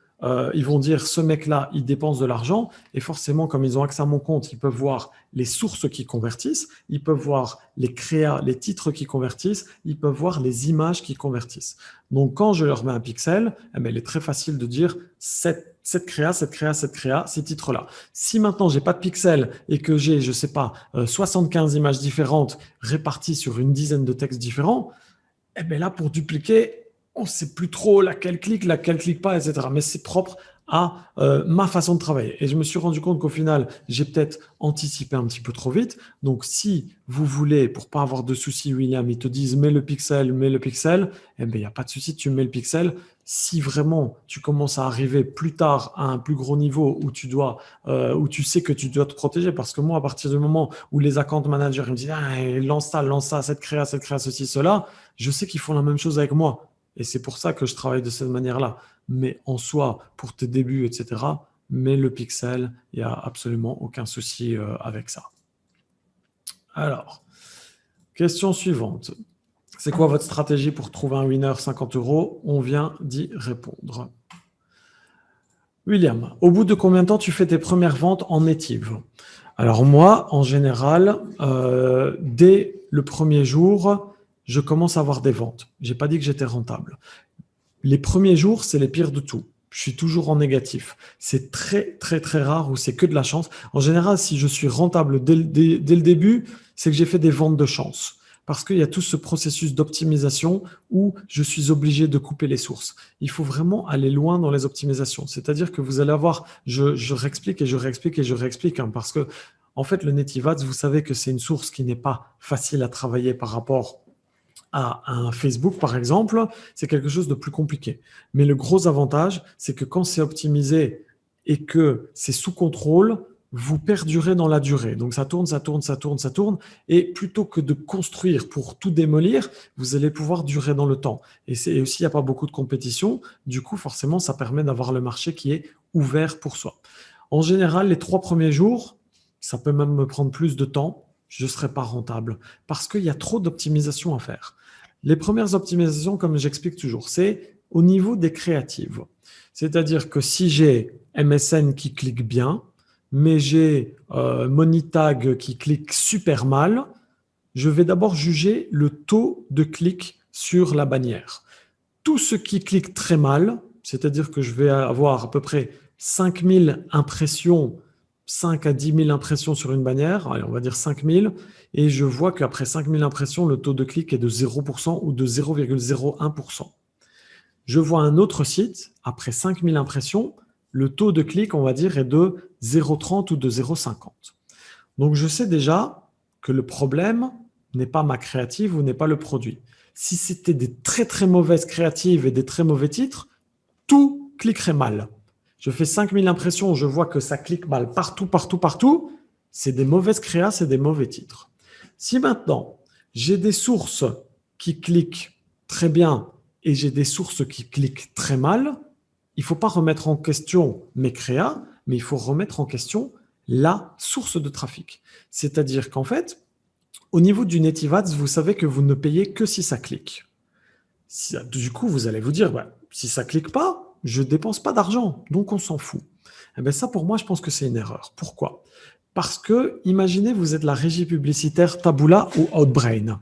ils vont dire ce mec-là, il dépense de l'argent et forcément, comme ils ont accès à mon compte, ils peuvent voir les sources qui convertissent, ils peuvent voir les créas, les titres qui convertissent, ils peuvent voir les images qui convertissent. Donc, quand je leur mets un pixel, eh bien, il est très facile de dire cette créa, ces titres-là. Si maintenant, j'ai pas de pixel et que j'ai, je sais pas, 75 images différentes réparties sur une dizaine de textes différents, eh bien là, pour dupliquer, on ne sait plus trop laquelle clique pas, etc. Mais c'est propre à ma façon de travailler. Et je me suis rendu compte qu'au final, j'ai peut-être anticipé un petit peu trop vite. Donc, si vous voulez, pour pas avoir de soucis, William, ils te disent mets le pixel, eh bien, il n'y a pas de souci, tu mets le pixel. Si vraiment tu commences à arriver plus tard à un plus gros niveau où où tu sais que tu dois te protéger, parce que moi, à partir du moment où les account managers ils me disent ah, lance ça, cette créa, ceci, cela, je sais qu'ils font la même chose avec moi. Et c'est pour ça que je travaille de cette manière-là. Mais en soi, pour tes débuts, etc., mets le pixel, il n'y a absolument aucun souci avec ça. Alors, question suivante. C'est quoi votre stratégie pour trouver un winner 50 €? On vient d'y répondre. William, au bout de combien de temps tu fais tes premières ventes en native? Alors moi, en général, dès le premier jour, je commence à avoir des ventes. Je n'ai pas dit que j'étais rentable. Les premiers jours, c'est les pires de tout. Je suis toujours en négatif. C'est très, très, très rare où c'est que de la chance. En général, si je suis rentable dès le début, c'est que j'ai fait des ventes de chance. Parce qu'il y a tout ce processus d'optimisation où je suis obligé de couper les sources. Il faut vraiment aller loin dans les optimisations. C'est-à-dire que vous allez avoir, je réexplique et je réexplique et je réexplique, hein, parce que, en fait, le Native Ads, vous savez que c'est une source qui n'est pas facile à travailler par rapport à un Facebook, par exemple, c'est quelque chose de plus compliqué. Mais le gros avantage, c'est que quand c'est optimisé et que c'est sous contrôle, vous perdurez dans la durée. Donc ça tourne. Et plutôt que de construire pour tout démolir, vous allez pouvoir durer dans le temps. Et aussi, il n'y a pas beaucoup de compétition. Du coup, forcément, ça permet d'avoir le marché qui est ouvert pour soi. En général, les 3 premiers jours, ça peut même me prendre plus de temps. Je ne serai pas rentable parce qu'il y a trop d'optimisation à faire. Les premières optimisations, comme j'explique toujours, c'est au niveau des créatives. C'est-à-dire que si j'ai MSN qui clique bien, mais j'ai Monitag qui clique super mal, je vais d'abord juger le taux de clic sur la bannière. Tout ce qui clique très mal, c'est-à-dire que je vais avoir à peu près 5000 impressions, 5 à 10 000 impressions sur une bannière, allez, on va dire 5000, et je vois qu'après 5000 impressions, le taux de clic est de 0% ou de 0,01%. Je vois un autre site, après 5000 impressions, le taux de clic, on va dire, est de 0,30 ou de 0,50. Donc, je sais déjà que le problème n'est pas ma créative ou n'est pas le produit. Si c'était des très, très mauvaises créatives et des très mauvais titres, tout cliquerait mal. Je fais 5000 impressions, je vois que ça clique mal partout. C'est des mauvaises créas, c'est des mauvais titres. Si maintenant, j'ai des sources qui cliquent très bien et j'ai des sources qui cliquent très mal, il ne faut pas remettre en question mes créas, mais il faut remettre en question la source de trafic. C'est-à-dire qu'en fait, au niveau du Native Ads, vous savez que vous ne payez que si ça clique. Du coup, vous allez vous dire, si ça ne clique pas, je ne dépense pas d'argent, donc on s'en fout. Eh bien, ça, pour moi, je pense que c'est une erreur. Pourquoi? Parce que, imaginez, vous êtes la régie publicitaire Taboola ou Outbrain.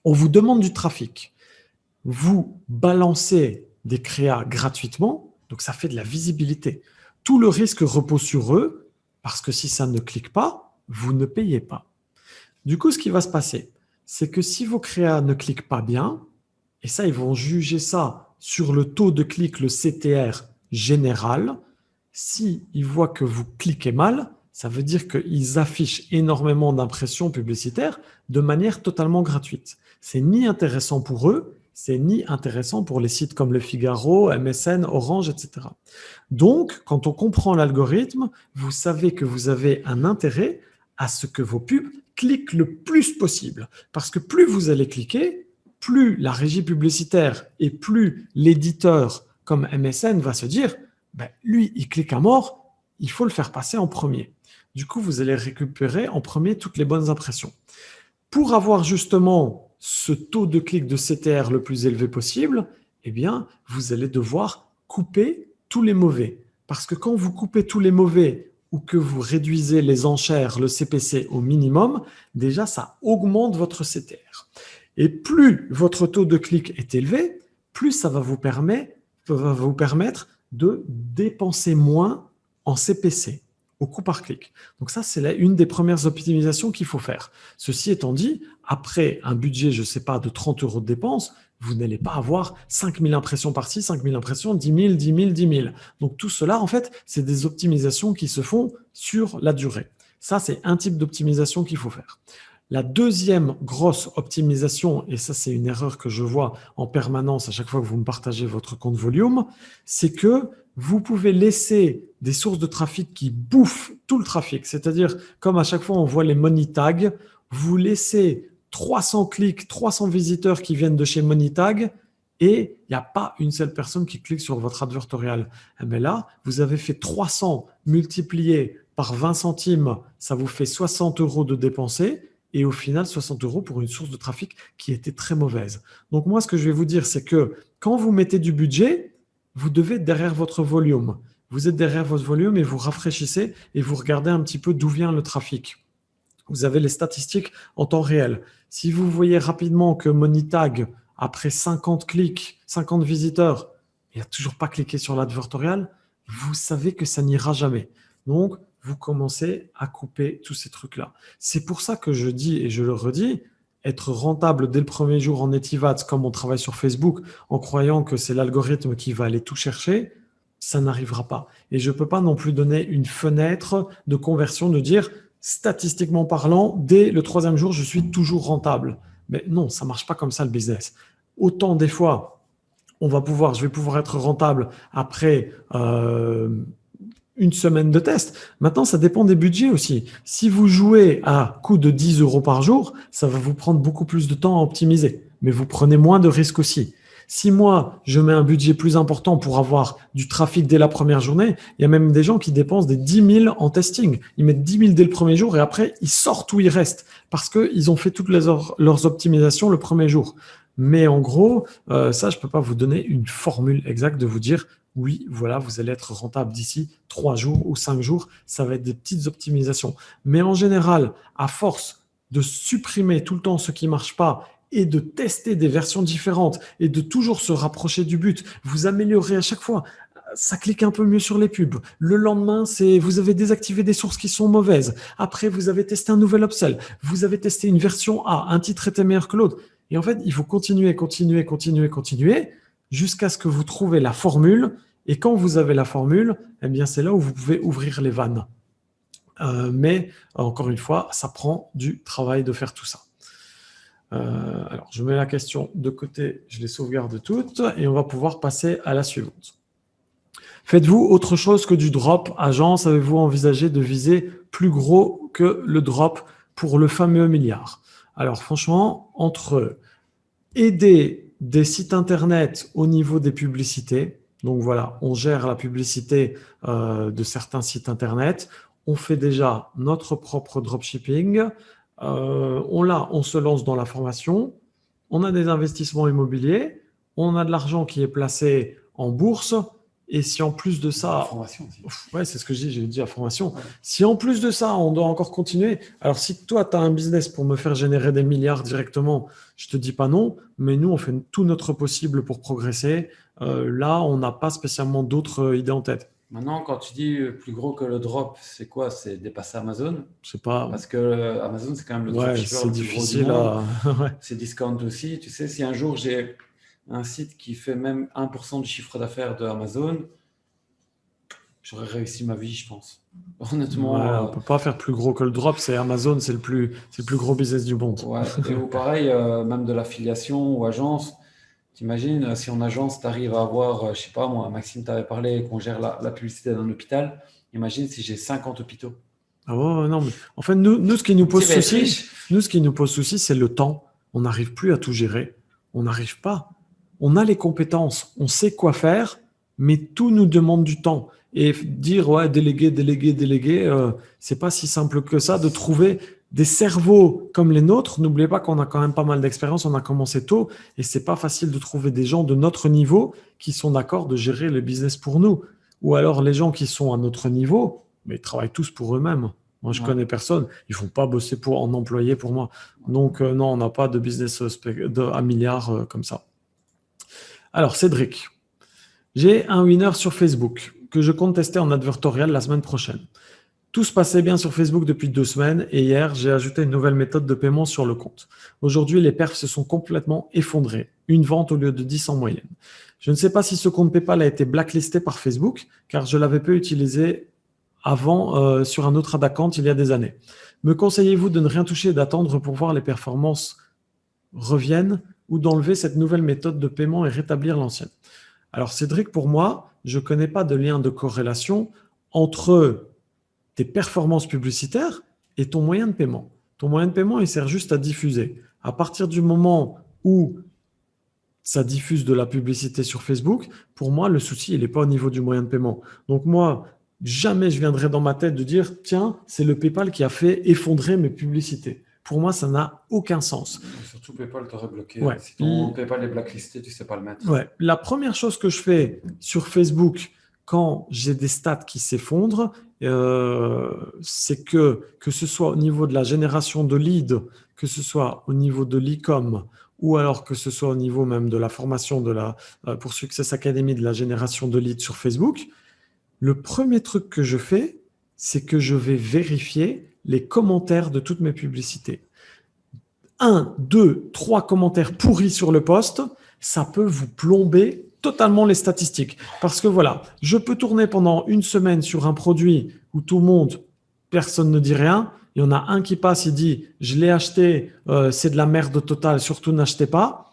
On vous demande du trafic. Vous balancez des créas gratuitement, donc ça fait de la visibilité. Tout le risque repose sur eux, parce que si ça ne clique pas, vous ne payez pas. Du coup, ce qui va se passer, c'est que si vos créas ne cliquent pas bien, et ça, ils vont juger ça sur le taux de clic, le CTR général. S'ils voient que vous cliquez mal, ça veut dire qu'ils affichent énormément d'impressions publicitaires de manière totalement gratuite. C'est ni intéressant pour eux, c'est ni intéressant pour les sites comme Le Figaro, MSN, Orange, etc. Donc, quand on comprend l'algorithme, vous savez que vous avez un intérêt à ce que vos pubs cliquent le plus possible. Parce que plus vous allez cliquer, plus la régie publicitaire et plus l'éditeur comme MSN va se dire, ben, lui, il clique à mort, il faut le faire passer en premier. Du coup, vous allez récupérer en premier toutes les bonnes impressions. Pour avoir justement ce taux de clic de CTR le plus élevé possible, eh bien, vous allez devoir couper tous les mauvais. Parce que quand vous coupez tous les mauvais ou que vous réduisez les enchères, le CPC au minimum, déjà, ça augmente votre CTR. Et plus votre taux de clic est élevé, plus ça va vous permettre de dépenser moins en CPC, au coût par clic. Donc ça, c'est une des premières optimisations qu'il faut faire. Ceci étant dit, après un budget, je ne sais pas, de 30 € de dépenses, vous n'allez pas avoir 5000 impressions par-ci, 5000 impressions, 10 000, 10 000, 10 000. Donc tout cela, en fait, c'est des optimisations qui se font sur la durée. Ça, c'est un type d'optimisation qu'il faut faire. La deuxième grosse optimisation, et ça c'est une erreur que je vois en permanence à chaque fois que vous me partagez votre compte volume, c'est que vous pouvez laisser des sources de trafic qui bouffent tout le trafic. C'est-à-dire, comme à chaque fois on voit les money tags, vous laissez 300 clics, 300 visiteurs qui viennent de chez money tag et il n'y a pas une seule personne qui clique sur votre advertorial. Mais là, vous avez fait 300 multiplié par 20 centimes, ça vous fait 60 € de dépensés. Et au final, 60 € pour une source de trafic qui était très mauvaise. Donc moi, ce que je vais vous dire, c'est que quand vous mettez du budget, vous devez être derrière votre volume. Vous êtes derrière votre volume et vous rafraîchissez et vous regardez un petit peu d'où vient le trafic. Vous avez les statistiques en temps réel. Si vous voyez rapidement que MoneyTag, après 50 clics, 50 visiteurs, il n'a toujours pas cliqué sur l'advertorial, vous savez que ça n'ira jamais. Donc, vous commencez à couper tous ces trucs-là. C'est pour ça que je dis, et je le redis, être rentable dès le premier jour en Etivat, comme on travaille sur Facebook, en croyant que c'est l'algorithme qui va aller tout chercher, ça n'arrivera pas. Et je ne peux pas non plus donner une fenêtre de conversion, de dire, statistiquement parlant, dès le 3e jour, je suis toujours rentable. Mais non, ça ne marche pas comme ça le business. Autant des fois, je vais pouvoir être rentable après une semaine de test. Maintenant, ça dépend des budgets aussi. Si vous jouez à coût de 10 € par jour, ça va vous prendre beaucoup plus de temps à optimiser. Mais vous prenez moins de risques aussi. Si moi, je mets un budget plus important pour avoir du trafic dès la première journée, il y a même des gens qui dépensent des 10 000 en testing. Ils mettent 10 000 dès le premier jour et après, ils sortent où ils restent parce qu'ils ont fait toutes leurs optimisations le premier jour. Mais en gros, ça, je ne peux pas vous donner une formule exacte de vous dire oui, voilà, vous allez être rentable d'ici 3 jours ou 5 jours. Ça va être des petites optimisations. Mais en général, à force de supprimer tout le temps ce qui ne marche pas et de tester des versions différentes et de toujours se rapprocher du but, vous améliorez à chaque fois. Ça clique un peu mieux sur les pubs. Le lendemain, vous avez désactivé des sources qui sont mauvaises. Après, vous avez testé un nouvel upsell. Vous avez testé une version A. Un titre était meilleur que l'autre. Et en fait, il faut continuer jusqu'à ce que vous trouvez la formule. Et quand vous avez la formule, eh bien, c'est là où vous pouvez ouvrir les vannes. Mais encore une fois, ça prend du travail de faire tout ça. Alors, je mets la question de côté, je les sauvegarde toutes et on va pouvoir passer à la suivante. Faites-vous autre chose que du drop agence? Avez-vous envisagé de viser plus gros que le drop pour le fameux milliard? Alors, franchement, entre aider des sites internet au niveau des publicités, donc voilà, on gère la publicité de certains sites internet, on fait déjà notre propre dropshipping, on se lance dans la formation, on a des investissements immobiliers, on a de l'argent qui est placé en bourse, et si en plus de ça… Formation aussi. Ouais, c'est ce que j'ai dit à formation. Ouais. Si en plus de ça, on doit encore continuer, alors si toi, tu as un business pour me faire générer des milliards directement, je ne te dis pas non, mais nous, on fait tout notre possible pour progresser. Là, on n'a pas spécialement d'autres idées en tête. Maintenant, quand tu dis plus gros que le drop, c'est quoi? C'est dépasser Amazon? Je sais pas. Parce que Amazon, c'est quand même le dropshipper le plus gros du monde. Ouais. C'est discount aussi. Tu sais, si un jour j'ai un site qui fait même 1% du chiffre d'affaires de Amazon, j'aurais réussi ma vie, je pense. Honnêtement. Ouais, on ne peut pas faire plus gros que le drop. C'est Amazon, c'est le plus gros business du monde. Ouais. Et ou pareil, même de l'affiliation ou agence. T'imagines, si en agence, tu arrives à avoir, je sais pas moi, Maxime t'avait parlé qu'on gère la publicité d'un hôpital. Imagine si j'ai 50 hôpitaux. Ah ouais, non, mais en fait, nous, ce qui nous pose Maxime va être souci, riche. c'est le temps. On n'arrive plus à tout gérer. On n'arrive pas. On a les compétences, on sait quoi faire, mais tout nous demande du temps. Et dire, ouais, déléguer, déléguer, déléguer, c'est pas si simple que ça de trouver des cerveaux comme les nôtres. N'oubliez pas qu'on a quand même pas mal d'expérience, on a commencé tôt, et c'est pas facile de trouver des gens de notre niveau qui sont d'accord de gérer le business pour nous. Ou alors les gens qui sont à notre niveau, mais ils travaillent tous pour eux-mêmes. Moi, je Ouais. connais personne. Ils ne font pas bosser en employé pour moi. Donc, non, on n'a pas de business à milliards comme ça. Alors, Cédric, j'ai un winner sur Facebook que je compte tester en advertorial la semaine prochaine. Tout se passait bien sur Facebook depuis 2 semaines et hier, j'ai ajouté une nouvelle méthode de paiement sur le compte. Aujourd'hui, les perfs se sont complètement effondrés. Une vente au lieu de 10 en moyenne. Je ne sais pas si ce compte PayPal a été blacklisté par Facebook, car je l'avais peu utilisé avant sur un autre ad account il y a des années. Me conseillez-vous de ne rien toucher et d'attendre pour voir les performances reviennent ou d'enlever cette nouvelle méthode de paiement et rétablir l'ancienne? Alors Cédric, pour moi, je ne connais pas de lien de corrélation entre tes performances publicitaires et ton moyen de paiement. Ton moyen de paiement, il sert juste à diffuser. À partir du moment où ça diffuse de la publicité sur Facebook, pour moi, le souci, il n'est pas au niveau du moyen de paiement. Donc moi, jamais je viendrai dans ma tête de dire, tiens, c'est le PayPal qui a fait effondrer mes publicités. Pour moi, ça n'a aucun sens. Surtout PayPal t'aurait bloqué. Ouais. Si ton PayPal est blacklisté, tu sais pas le mettre. Ouais. La première chose que je fais sur Facebook quand j'ai des stats qui s'effondrent, c'est que ce soit au niveau de la génération de leads, que ce soit au niveau de l'e-com, ou alors que ce soit au niveau même de la formation pour Success Academy de la génération de leads sur Facebook, le premier truc que je fais, c'est que je vais vérifier les commentaires de toutes mes publicités. 1, 2, 3 commentaires pourris sur le post, ça peut vous plomber totalement les statistiques. Parce que voilà, je peux tourner pendant une semaine sur un produit où tout le monde, personne ne dit rien. Il y en a un qui passe, il dit « je l'ai acheté, c'est de la merde totale, surtout n'achetez pas ».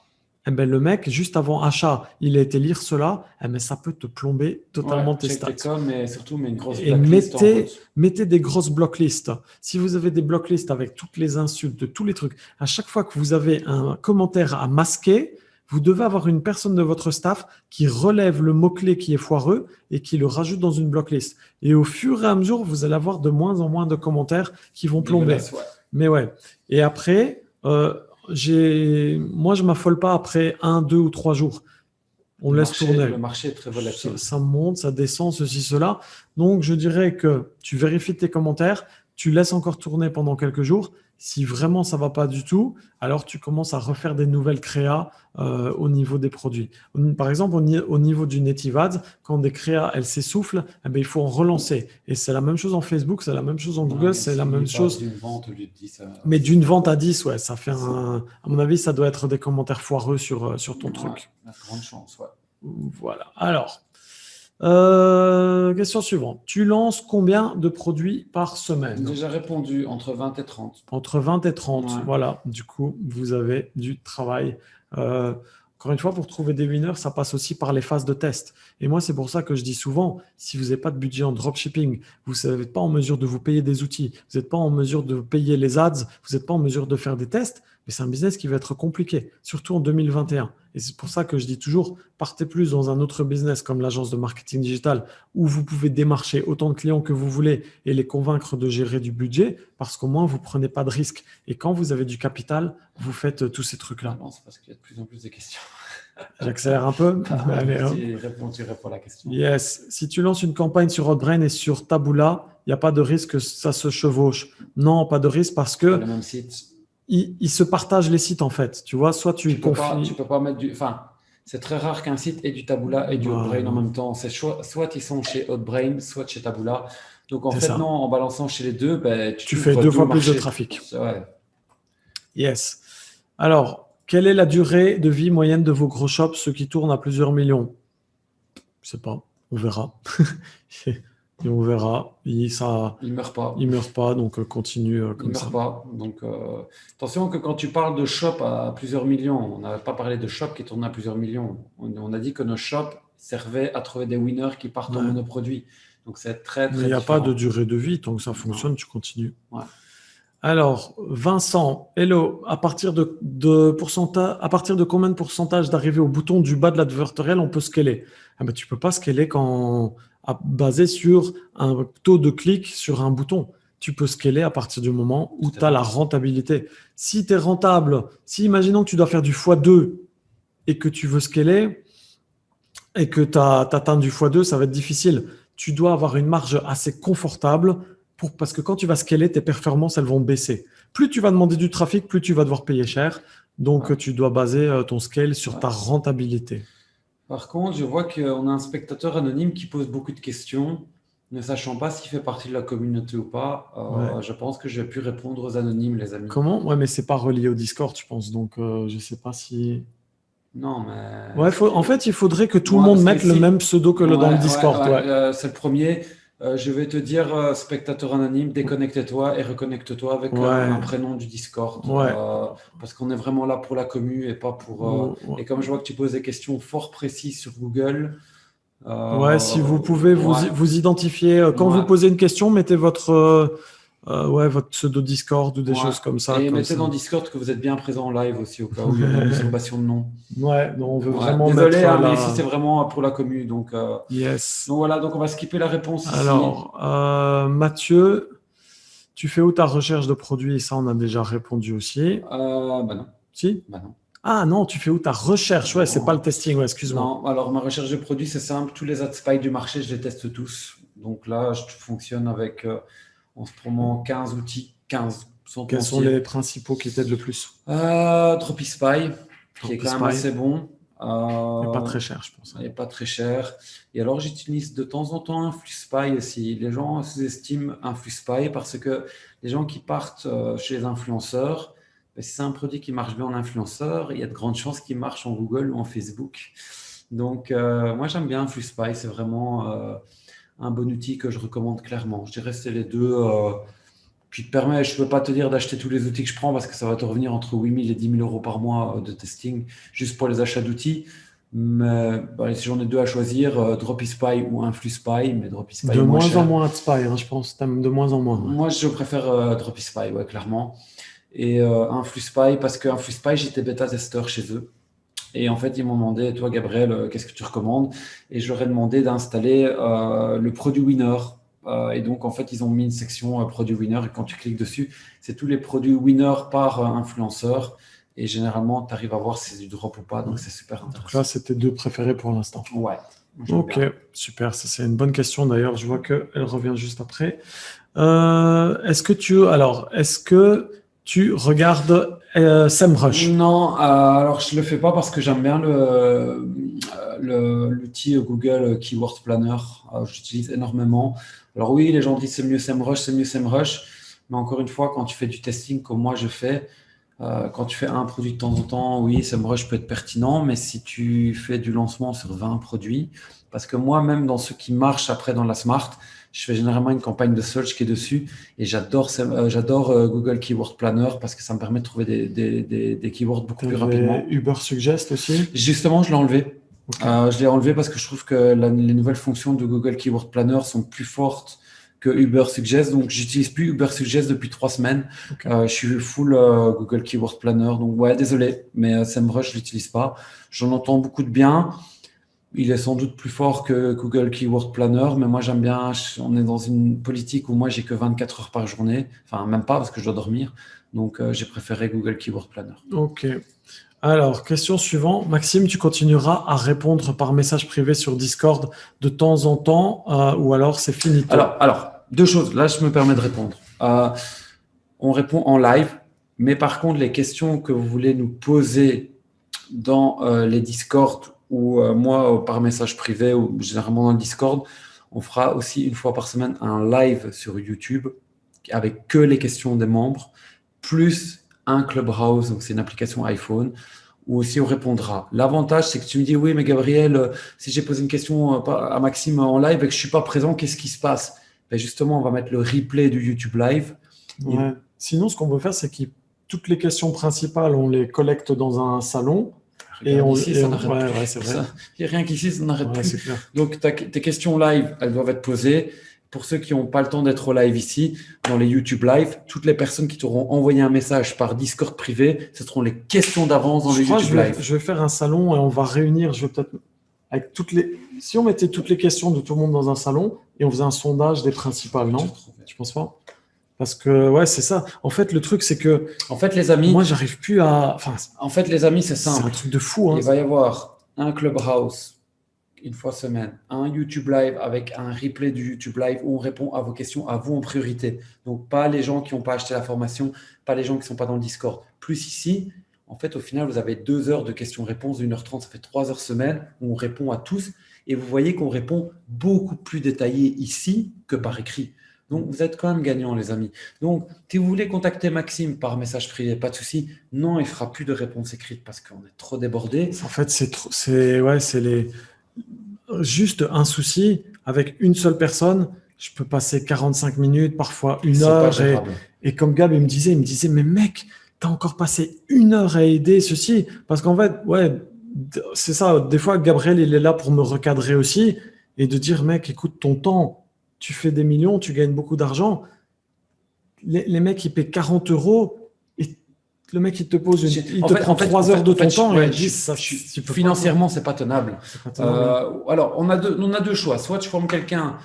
Eh ben, le mec, juste avant achat, il a été lire cela, eh ben, ça peut te plomber totalement tes stats. Mais surtout, mais une grosse Et mettez des grosses blocklists. Si vous avez des blocklists avec toutes les insultes, tous les trucs, à chaque fois que vous avez un commentaire à masquer, vous devez avoir une personne de votre staff qui relève le mot-clé qui est foireux et qui le rajoute dans une blocklist. Et au fur et à mesure, vous allez avoir de moins en moins de commentaires qui vont plomber. Ouais. Mais ouais. Et après, moi, je ne m'affole pas après 1, 2 ou 3 jours. On laisse tourner. Le marché est très volatile. Ça monte, ça descend, ceci, cela. Donc, je dirais que tu vérifies tes commentaires, tu laisses encore tourner pendant quelques jours. Si vraiment ça ne va pas du tout, alors tu commences à refaire des nouvelles créas au niveau des produits. Par exemple, au niveau du Native Ads, quand des créas, elles s'essoufflent, eh bien, il faut en relancer. Et c'est la même chose en Facebook, c'est la même chose en Google, c'est la même chose. D'une vente au lieu de 10, mais d'une vente à 10, ouais, ça fait à mon avis, ça doit être des commentaires foireux sur ton truc. La grande chance, ouais. Voilà. Alors, question suivante. Tu lances combien de produits par semaine? J'ai déjà répondu, entre 20 et 30. Entre 20 et 30, Ouais. voilà. Du coup, vous avez du travail. Encore une fois, pour trouver des winners, ça passe aussi par les phases de test. Et moi, c'est pour ça que je dis souvent, si vous n'avez pas de budget en dropshipping, vous n'êtes pas en mesure de vous payer des outils, vous n'êtes pas en mesure de payer les ads, vous n'êtes pas en mesure de faire des tests, mais c'est un business qui va être compliqué, surtout en 2021. Et c'est pour ça que je dis toujours, partez plus dans un autre business comme l'agence de marketing digital où vous pouvez démarcher autant de clients que vous voulez et les convaincre de gérer du budget parce qu'au moins, vous ne prenez pas de risques. Et quand vous avez du capital, vous faites tous ces trucs-là. Non, c'est parce qu'il y a de plus en plus de questions. J'accélère un peu. Allez, tu réponds à la question. Yes. Si tu lances une campagne sur Hotbrain et sur Taboola, il n'y a pas de risque que ça se chevauche. Non, pas de risque parce que le même site. Ils se partagent les sites en fait. Tu vois, soit tu confies. Tu peux pas mettre du. Enfin, c'est très rare qu'un site ait du Taboola et du Hotbrain en même temps. C'est soit ils sont chez Hotbrain, soit chez Taboola. Donc en fait, non, en balançant chez les deux, ben, tu fais 2 fois plus de trafic. Ouais. Yes. Alors, quelle est la durée de vie moyenne de vos gros shops, ceux qui tournent à plusieurs millions? Je sais pas, on verra. Et on verra. Il meurt pas. Il meurt pas, donc continue Il comme ça. meurt pas. Donc, attention que quand tu parles de shop à plusieurs millions, on n'a pas parlé de shop qui tourne à plusieurs millions. On a dit que nos shops servaient à trouver des winners qui partent en Ouais. monoproduit. Donc, c'est très, Mais il très n'y a pas de différent. durée de vie. Tant que ça Non. fonctionne, tu continues. Ouais. Alors, Vincent, hello. À partir de combien de pourcentage d'arrivée au bouton du bas de l'advertorial on peut scaler? Ah ben, tu peux pas scaler basé sur un taux de clic sur un bouton. Tu peux scaler à partir du moment où Tout à tu as la fait. rentabilité. Si tu es rentable, si imaginons que tu dois faire du x2 et que tu veux scaler et que tu atteins du x2, ça va être difficile. Tu dois avoir une marge assez confortable parce que quand tu vas scaler, tes performances, elles vont baisser. Plus tu vas demander du trafic, plus tu vas devoir payer cher. Donc, Ouais. tu dois baser ton scale sur Ouais. ta rentabilité. Par contre, je vois qu'on a un spectateur anonyme qui pose beaucoup de questions, ne sachant pas s'il fait partie de la communauté ou pas. Ouais. Je pense que j'ai pu répondre aux anonymes, les amis. Comment? Ouais, mais c'est pas relié au Discord, je pense. Donc, je sais pas si. Non, mais Ouais, en fait, il faudrait que tout le moi, monde parce que mette le même si, pseudo que dans le ouais, ouais, Discord. ouais, Ouais. c'est le premier. Je vais te dire, spectateur anonyme, déconnecte-toi et reconnecte-toi avec un Ouais. prénom du Discord. Ouais. Parce qu'on est vraiment là pour la commu et pas pour. Ouais. Et comme je vois que tu poses des questions fort précises sur Google, Ouais, si vous pouvez ouais, vous identifier, quand vous ouais. posez une question, mettez ouais, votre pseudo Discord ou des Ouais. choses comme ça, Et comme mettez ça. dans Discord que vous êtes bien présent en live aussi, au cas où il y aurait une usurpation de nom. Ouais, non, on veut Ouais. vraiment Désolé, mettre hein, mais ici c'est vraiment pour la commu. Yes. Donc voilà, donc on va skipper la réponse ici. Alors, Mathieu, tu fais où ta recherche de produits? Ça, on a déjà répondu aussi. Bah non, Si? bah non. Ah non, tu fais où ta recherche? Ouais, c'est pas le Non, testing, ouais, excuse-moi. non. Alors ma recherche de produits, c'est simple. Tous les AdSpy du marché, je les teste tous. Donc là, je fonctionne avec en ce moment 15 outils, 15 sans te Quels sont mentir. les principaux qui t'aident le plus? Tropispy, qui est quand même Tropispy, assez bon. et pas très cher, je pense. Et pas très cher. Et alors, j'utilise de temps en temps InfluSpy aussi. Les gens sous-estiment InfluSpy parce que les gens qui partent chez les influenceurs, ben, si c'est un produit qui marche bien en influenceur, il y a de grandes chances qu'il marche en Google ou en Facebook. Donc, moi, j'aime bien InfluSpy. C'est vraiment un bon outil que je recommande clairement. Je dirais que c'est les deux qui te permet, je ne peux pas te dire d'acheter tous les outils que je prends parce que ça va te revenir entre 8 000 et 10 000 euros par mois de testing juste pour les achats d'outils. Mais bah, si j'en ai deux à choisir, Dropispy ou InfluSpy, mais Dropispy De est moins moins en cher. moins AdSpy, hein, je pense. T'aimes de moins en moins. Ouais. Moi, je préfère Dropispy, ouais, clairement. Et InfluSpy, parce que InfluSpy, j'étais bêta-testeur chez eux. Et en fait, ils m'ont demandé, toi, Gabriel, qu'est-ce que tu recommandes? Et je leur ai demandé d'installer le produit Winner. Et donc, en fait, ils ont mis une section produit Winner. Et quand tu cliques dessus, c'est tous les produits Winner par influenceur. Et généralement, tu arrives à voir si c'est du drop ou pas. Donc, c'est super Donc là, intéressant. c'est tes deux préférés pour l'instant. Ouais. J'aime Ok, bien. super. Ça, c'est une bonne question d'ailleurs. Je vois qu'elle revient juste après. Est-ce que tu regardes SEMrush? Non, alors je le fais pas parce que j'aime bien l'outil Google Keyword Planner. J'utilise énormément. Alors oui, les gens disent c'est mieux SEMrush. Mais encore une fois, quand tu fais du testing comme moi je fais, quand tu fais un produit de temps en temps, oui, SEMrush peut être pertinent. Mais si tu fais du lancement sur 20 produits, parce que moi, même dans ceux qui marchent après dans la Smart, je fais généralement une campagne de search qui est dessus. Et j'adore Google Keyword Planner parce que ça me permet de trouver des keywords beaucoup plus rapidement. Uber Suggest aussi? Justement, je l'ai enlevé. Ok. Je l'ai enlevé parce que je trouve que les nouvelles fonctions de Google Keyword Planner sont plus fortes que Uber Suggest. Donc, j'utilise plus Uber Suggest depuis 3 semaines. Ok. Je suis full Google Keyword Planner. Donc, ouais, désolé, mais SEMrush, je l'utilise pas. J'en entends beaucoup de bien. Il est sans doute plus fort que Google Keyword Planner, mais moi j'aime bien, on est dans une politique où moi j'ai que 24 heures par journée, enfin même pas parce que je dois dormir, donc j'ai préféré Google Keyword Planner. Ok. Alors, question suivante. Maxime, tu continueras à répondre par message privé sur Discord de temps en temps ou alors c'est finito? Alors, deux choses, là je me permets de répondre. On répond en live, mais par contre les questions que vous voulez nous poser dans les Discord ou moi par message privé ou généralement dans le Discord, on fera aussi une fois par semaine un live sur YouTube avec que les questions des membres, plus un Clubhouse, donc c'est une application iPhone, ou aussi on répondra. L'avantage, c'est que tu me dis, oui, mais Gabriel, si j'ai posé une question à Maxime en live et que je ne suis pas présent, qu'est-ce qui se passe? Ben justement, on va mettre le replay du YouTube Live. Ouais. Sinon, ce qu'on peut faire, c'est que toutes les questions principales, on les collecte dans un salon. Regarde ici, ça n'arrête ouais, plus. Ouais, c'est vrai. Il n'y a rien qu'ici, ça n'arrête Ouais, plus. c'est clair. Donc, tes questions live, elles doivent être posées. Pour ceux qui n'ont pas le temps d'être au live ici, dans les YouTube Live, toutes les personnes qui t'auront envoyé un message par Discord privé, ce seront les questions d'avance dans les YouTube Live. Je vais faire un salon et on va réunir, je vais peut-être avec si on mettait toutes les questions de tout le monde dans un salon et on faisait un sondage des principales, non? Tu penses pas? Parce que ouais, c'est ça. En fait, le truc, c'est que en fait, les amis, moi, j'arrive plus à. Enfin, en fait, les amis, c'est simple. C'est un truc de fou. Hein. Il va y avoir un Clubhouse une fois semaine, un YouTube Live avec un replay du YouTube Live où on répond à vos questions, à vous en priorité. Donc, pas les gens qui n'ont pas acheté la formation, pas les gens qui ne sont pas dans le Discord. Plus ici, en fait, au final, vous avez 2 heures de questions-réponses, 1h30, ça fait 3 heures semaine où on répond à tous. Et vous voyez qu'on répond beaucoup plus détaillé ici que par écrit. Donc, vous êtes quand même gagnants, les amis. Donc, si vous voulez contacter Maxime par message privé, pas de souci. Non, il ne fera plus de réponses écrites parce qu'on est trop débordé. En fait, c'est juste un souci. Avec une seule personne, je peux passer 45 minutes, parfois 1 heure. Et comme Gab, il me disait, mais mec, tu as encore passé 1 heure à aider ceci. Parce qu'en fait, ouais, c'est ça. Des fois, Gabriel, il est là pour me recadrer aussi et de dire, mec, écoute, ton temps, tu fais des millions, tu gagnes beaucoup d'argent. Les mecs, ils paient 40 € et le mec, il te pose il te prend 3 heures de ton temps et il dit financièrement, c'est pas tenable. Alors, on a 2 choix. Soit tu formes quelqu'un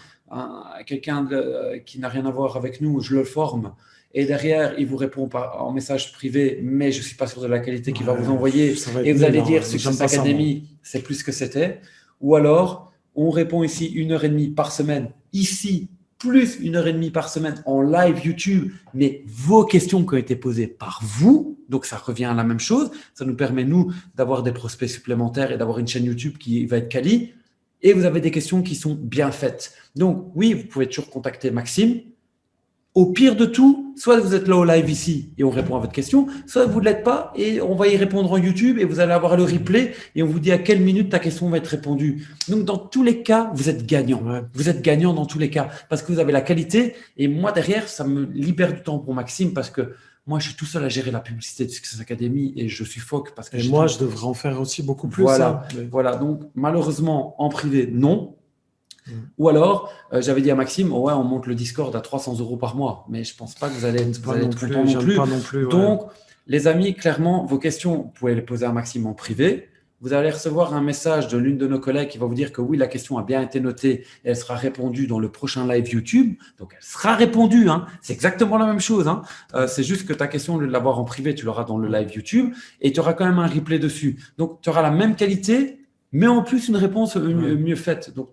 qui n'a rien à voir avec nous, je le forme. Et derrière, il vous répond en message privé, mais je ne suis pas sûr de la qualité qu'il va vous envoyer. Et vous allez dire, Success Academy, c'est plus que c'était. Ou alors, on répond ici 1h30 par semaine, ici, plus 1h30 par semaine en live YouTube, mais vos questions qui ont été posées par vous, donc ça revient à la même chose. Ça nous permet, nous, d'avoir des prospects supplémentaires et d'avoir une chaîne YouTube qui va être quali. Et vous avez des questions qui sont bien faites. Donc, oui, vous pouvez toujours contacter Maxime. Au pire de tout, soit vous êtes là au live ici et on répond à votre question, soit vous ne l'êtes pas et on va y répondre en YouTube et vous allez avoir le replay et on vous dit à quelle minute ta question va être répondue. Donc, dans tous les cas, vous êtes gagnant. Ouais. Vous êtes gagnant dans tous les cas parce que vous avez la qualité et moi, derrière, ça me libère du temps pour Maxime parce que moi, je suis tout seul à gérer la publicité de Success Academy et je suffoque parce que je devrais en faire aussi beaucoup plus. Voilà. Donc, malheureusement, en privé, non. Ou alors, j'avais dit à Maxime, ouais, on monte le Discord à 300 € par mois, mais je ne pense pas que vous allez être content non plus. Donc, les amis, clairement, vos questions, vous pouvez les poser à Maxime en privé. Vous allez recevoir un message de l'une de nos collègues qui va vous dire que oui, la question a bien été notée et elle sera répondue dans le prochain live YouTube. Donc, elle sera répondue. Hein. C'est exactement la même chose. Hein. C'est juste que ta question, au lieu de l'avoir en privé, tu l'auras dans le live YouTube et tu auras quand même un replay dessus. Donc, tu auras la même qualité, mais en plus une réponse mieux faite. Donc,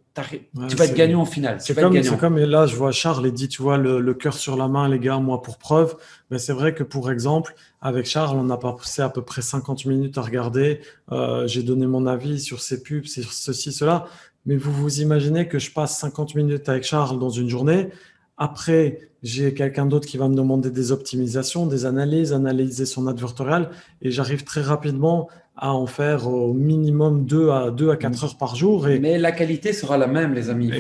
tu vas être gagnant au final. C'est comme, et là, je vois Charles, il dit, tu vois, le cœur sur la main, les gars, moi, pour preuve. Mais c'est vrai que, pour exemple, avec Charles, on a passé à peu près 50 minutes à regarder. J'ai donné mon avis sur ces pubs, sur ceci, cela. Mais vous imaginez que je passe 50 minutes avec Charles dans une journée. Après, j'ai quelqu'un d'autre qui va me demander des optimisations, des analyses, analyser son advertorial. Et j'arrive très rapidement à en faire au minimum 2 à 4 heures par jour. Mais la qualité sera la même, les amis.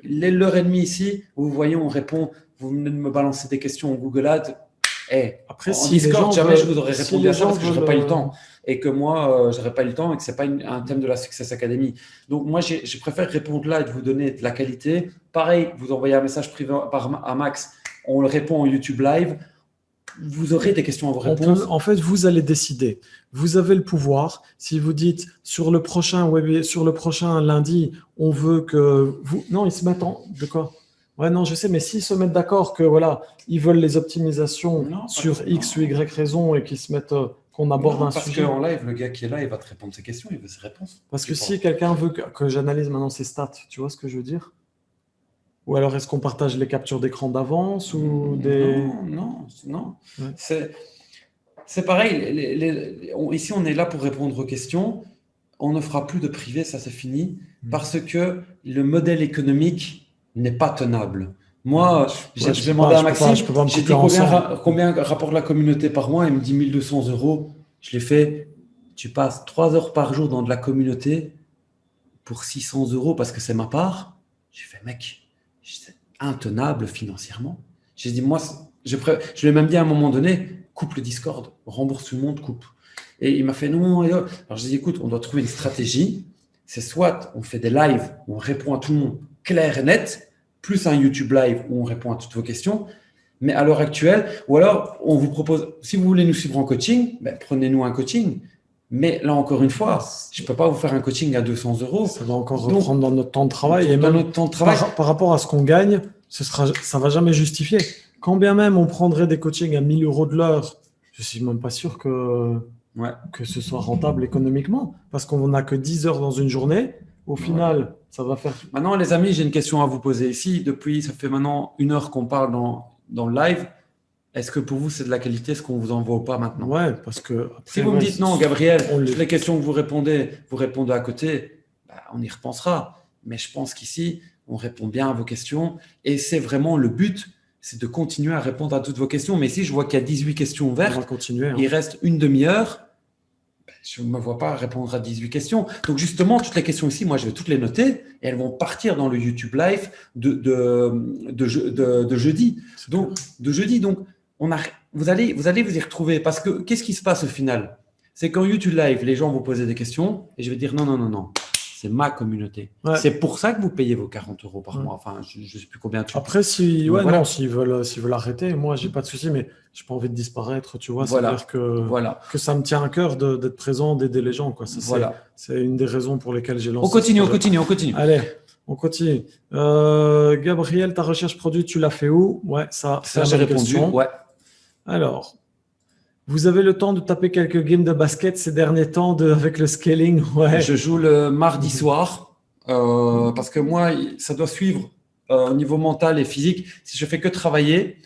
L'heure et demie ici, vous voyez, on répond, vous venez de me balancer des questions en Google Ads. Après, si Discord, jamais je vous aurais répondu à ça parce que je n'aurais pas eu le temps. Et que moi, je n'aurais pas eu le temps et que ce n'est pas un thème de la Success Academy. Donc, moi, je préfère répondre là et de vous donner de la qualité. Pareil, vous envoyez un message privé à Max, on le répond en YouTube Live. Vous aurez des questions à vos réponses. En fait, vous allez décider. Vous avez le pouvoir. Si vous dites sur le prochain lundi, on veut que vous… Non, ils se mettent en… De quoi ? Ouais, non, je sais, mais s'ils se mettent d'accord que voilà, ils veulent les optimisations sur X ou Y raison et qu'ils se mettent… qu'on aborde un sujet. Parce qu'en live, le gars qui est là, il va te répondre ses questions, il veut ses réponses. Parce que si quelqu'un veut que j'analyse maintenant ses stats, tu vois ce que je veux dire ? Ou alors, est-ce qu'on partage les captures d'écran d'avance ou des… Non. Ouais. C'est pareil. Ici, on est là pour répondre aux questions. On ne fera plus de privé, ça c'est fini, parce que le modèle économique n'est pas tenable. Moi, je vais demander à Maxime, j'ai dit combien rapporte la communauté par mois, il me dit 1 200 €. Je l'ai fait. tu passes 3 heures par jour dans de la communauté pour 600 € parce que c'est ma part. J'ai fait, mec, c'est intenable financièrement. J'ai dit, moi, je lui ai même dit à un moment donné, coupe le Discord, rembourse tout le monde, coupe. Et il m'a fait non. Alors j'ai dit, écoute, on doit trouver une stratégie. C'est soit on fait des lives où on répond à tout le monde clair et net, plus un YouTube live où on répond à toutes vos questions. Mais à l'heure actuelle, ou alors on vous propose, si vous voulez nous suivre en coaching, ben, prenez-nous un coaching. Mais là, encore une fois, je ne peux pas vous faire un coaching à 200 €. Ça va encore reprendre dans notre temps de travail. Et dans même notre temps de travail. Par rapport à ce qu'on gagne, ça ne va jamais justifier. Quand bien même on prendrait des coachings à 1 000 € de l'heure, je ne suis même pas sûr que ce soit rentable économiquement. Parce qu'on n'a que 10 heures dans une journée. Au final, ça va faire… Maintenant, les amis, j'ai une question à vous poser ici. Ça fait maintenant 1 heure qu'on parle dans le live. Est-ce que pour vous, c'est de la qualité ce qu'on vous envoie ou pas maintenant? Ouais, parce que… Si vous me dites non, Gabriel, toutes les questions que vous répondez à côté, on y repensera. Mais je pense qu'ici, on répond bien à vos questions. Et c'est vraiment le but, c'est de continuer à répondre à toutes vos questions. Mais si je vois qu'il y a 18 questions ouvertes, on va continuer, il reste une demi-heure, je ne me vois pas répondre à 18 questions. Donc justement, toutes les questions ici, moi, je vais toutes les noter et elles vont partir dans le YouTube Live de jeudi. Donc, vous allez vous y retrouver. Parce que qu'est-ce qui se passe au final? C'est qu'en YouTube Live, les gens vont poser des questions et je vais dire non. C'est ma communauté. Ouais. C'est pour ça que vous payez vos 40 € par mois. Enfin, je ne sais plus combien tu… Après, s'ils veulent arrêter, moi, je n'ai pas de souci, mais je n'ai pas envie de disparaître, tu vois. C'est-à-dire que ça me tient à cœur d'être présent, d'aider les gens, quoi. C'est une des raisons pour lesquelles j'ai lancé. On continue. Allez, on continue. Gabriel, ta recherche produit, tu l'as fait où? Ouais, ça j'ai répondu. Ouais. Alors… Vous avez le temps de taper quelques games de basket ces derniers temps avec le scaling? Ouais. Je joue le mardi soir parce que moi, ça doit suivre au niveau mental et physique. Si je fais que travailler,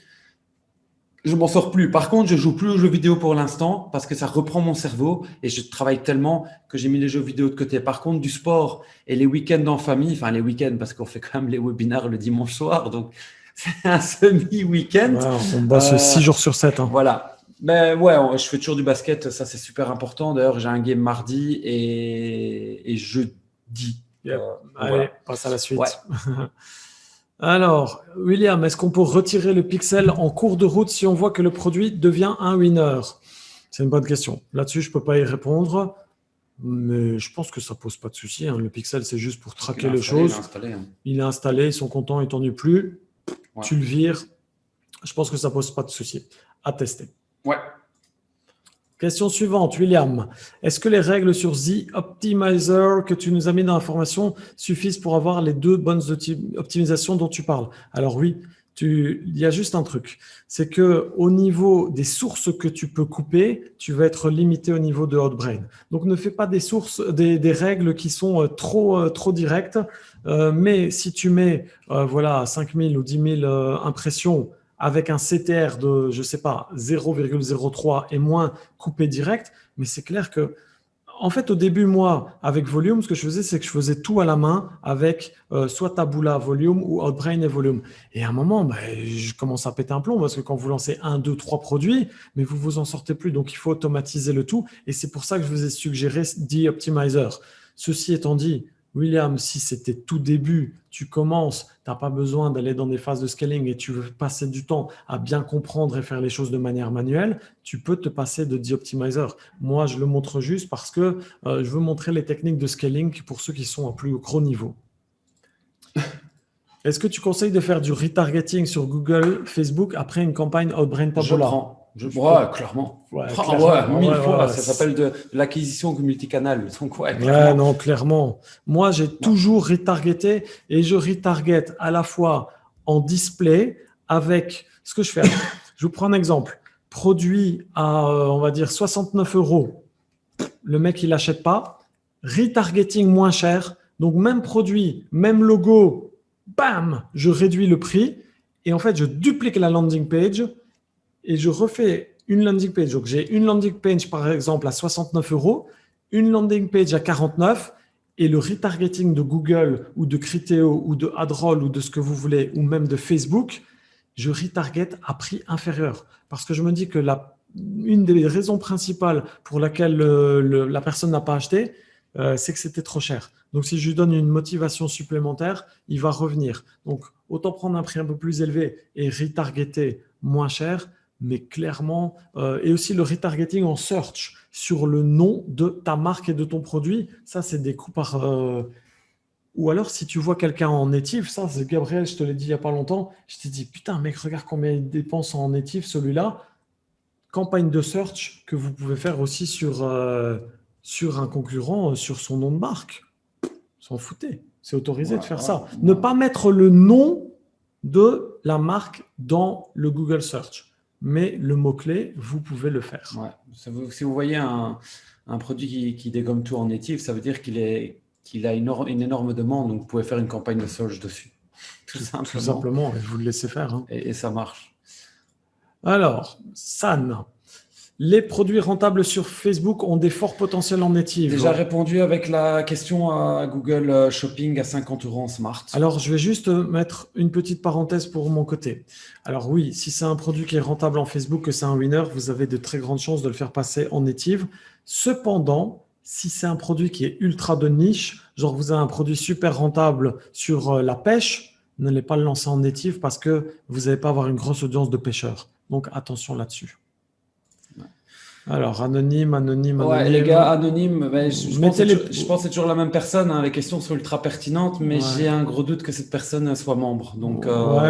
je m'en sors plus. Par contre, je joue plus aux jeux vidéo pour l'instant parce que ça reprend mon cerveau et je travaille tellement que j'ai mis les jeux vidéo de côté. Par contre, du sport et les week-ends en famille, enfin les week-ends parce qu'on fait quand même les webinaires le dimanche soir, donc c'est un semi-week-end. Ouais, on bosse 6 jours sur 7. Hein. Voilà. Mais ouais, je fais toujours du basket, ça c'est super important. D'ailleurs, j'ai un game mardi et jeudi. Yep. Allez, passe à la suite. Ouais. Alors, William, est-ce qu'on peut retirer le pixel en cours de route si on voit que le produit devient un winner? C'est une bonne question. Là-dessus, je ne peux pas y répondre, mais je pense que ça ne pose pas de souci. Hein. Le pixel, c'est juste pour traquer les choses. Il est installé, ils sont contents, ils t'ennuient plus. Ouais. Tu le vires. Je pense que ça ne pose pas de souci. À tester. Ouais. Question suivante, William. Est-ce que les règles sur The Optimizer que tu nous as mis dans la formation suffisent pour avoir les 2 bonnes optimisations dont tu parles? Alors oui, il y a juste un truc. C'est qu'au niveau des sources que tu peux couper, tu vas être limité au niveau de Outbrain. Donc ne fais pas des règles qui sont trop directes. Mais si tu mets 5000 ou 10 000 impressions avec un CTR de, je ne sais pas, 0,03 et moins coupé direct, mais c'est clair que, en fait, au début, moi, avec Volume, ce que je faisais, c'est que je faisais tout à la main avec soit Taboola Volume ou Outbrain et Volume. Et à un moment, je commence à péter un plomb parce que quand vous lancez 1, 2, 3 produits, mais vous vous en sortez plus. Donc, il faut automatiser le tout. Et c'est pour ça que je vous ai suggéré The Optimizer. Ceci étant dit, William, si c'était tout début, tu commences, tu n'as pas besoin d'aller dans des phases de scaling et tu veux passer du temps à bien comprendre et faire les choses de manière manuelle, tu peux te passer de The Optimizer. Moi, je le montre juste parce que je veux montrer les techniques de scaling pour ceux qui sont à plus gros niveau. Est-ce que tu conseilles de faire du retargeting sur Google, Facebook après une campagne Outbrain Taboola? Ouais, clairement. Ouais, mille fois. Ça s'appelle de l'acquisition multicanal. Donc, non, clairement. Moi, j'ai toujours retargeté et je retarget à la fois en display avec ce que je fais. Je vous prends un exemple. Produit à, on va dire, 69 €. Le mec, il n'achète pas. Retargeting moins cher. Donc, même produit, même logo, bam, je réduis le prix. Et en fait, je duplique la landing page. Et je refais une landing page. Donc, j'ai une landing page, par exemple, à 69 €, une landing page à 49 et le retargeting de Google ou de Criteo ou de Adroll ou de ce que vous voulez ou même de Facebook, je retarget à prix inférieur parce que je me dis que une des raisons principales pour laquelle la personne n'a pas acheté, c'est que c'était trop cher. Donc, si je lui donne une motivation supplémentaire, il va revenir. Donc, autant prendre un prix un peu plus élevé et retargeter moins cher, mais clairement, et aussi le retargeting en search sur le nom de ta marque et de ton produit, ça, c'est des coûts par... ou alors, si tu vois quelqu'un en native, ça, c'est Gabriel, je te l'ai dit il n'y a pas longtemps, je t'ai dit, putain, mec, regarde combien il dépense en native, celui-là. Campagne de search que vous pouvez faire aussi sur un concurrent, sur son nom de marque. S'en foutez. C'est autorisé de faire ça. Ne pas mettre le nom de la marque dans le Google Search. Mais le mot-clé, vous pouvez le faire. Ouais. Si vous voyez un produit qui dégomme tout en native, ça veut dire qu'il a une énorme demande. Donc, vous pouvez faire une campagne de search dessus. Tout simplement. Et vous le laissez faire. Hein. Et ça marche. Alors, San. Les produits rentables sur Facebook ont des forts potentiels en native. Déjà répondu avec la question à Google Shopping à 50 € en Smart. Alors, je vais juste mettre une petite parenthèse pour mon côté. Alors oui, si c'est un produit qui est rentable en Facebook, que c'est un winner, vous avez de très grandes chances de le faire passer en native. Cependant, si c'est un produit qui est ultra de niche, genre vous avez un produit super rentable sur la pêche, n'allez pas le lancer en native parce que vous n'allez pas avoir une grosse audience de pêcheurs. Donc, attention là-dessus. Alors, anonyme. Ouais, les gars, anonyme, je pense que c'est toujours la même personne. Hein. Les questions sont ultra pertinentes, mais j'ai un gros doute que cette personne soit membre. Donc,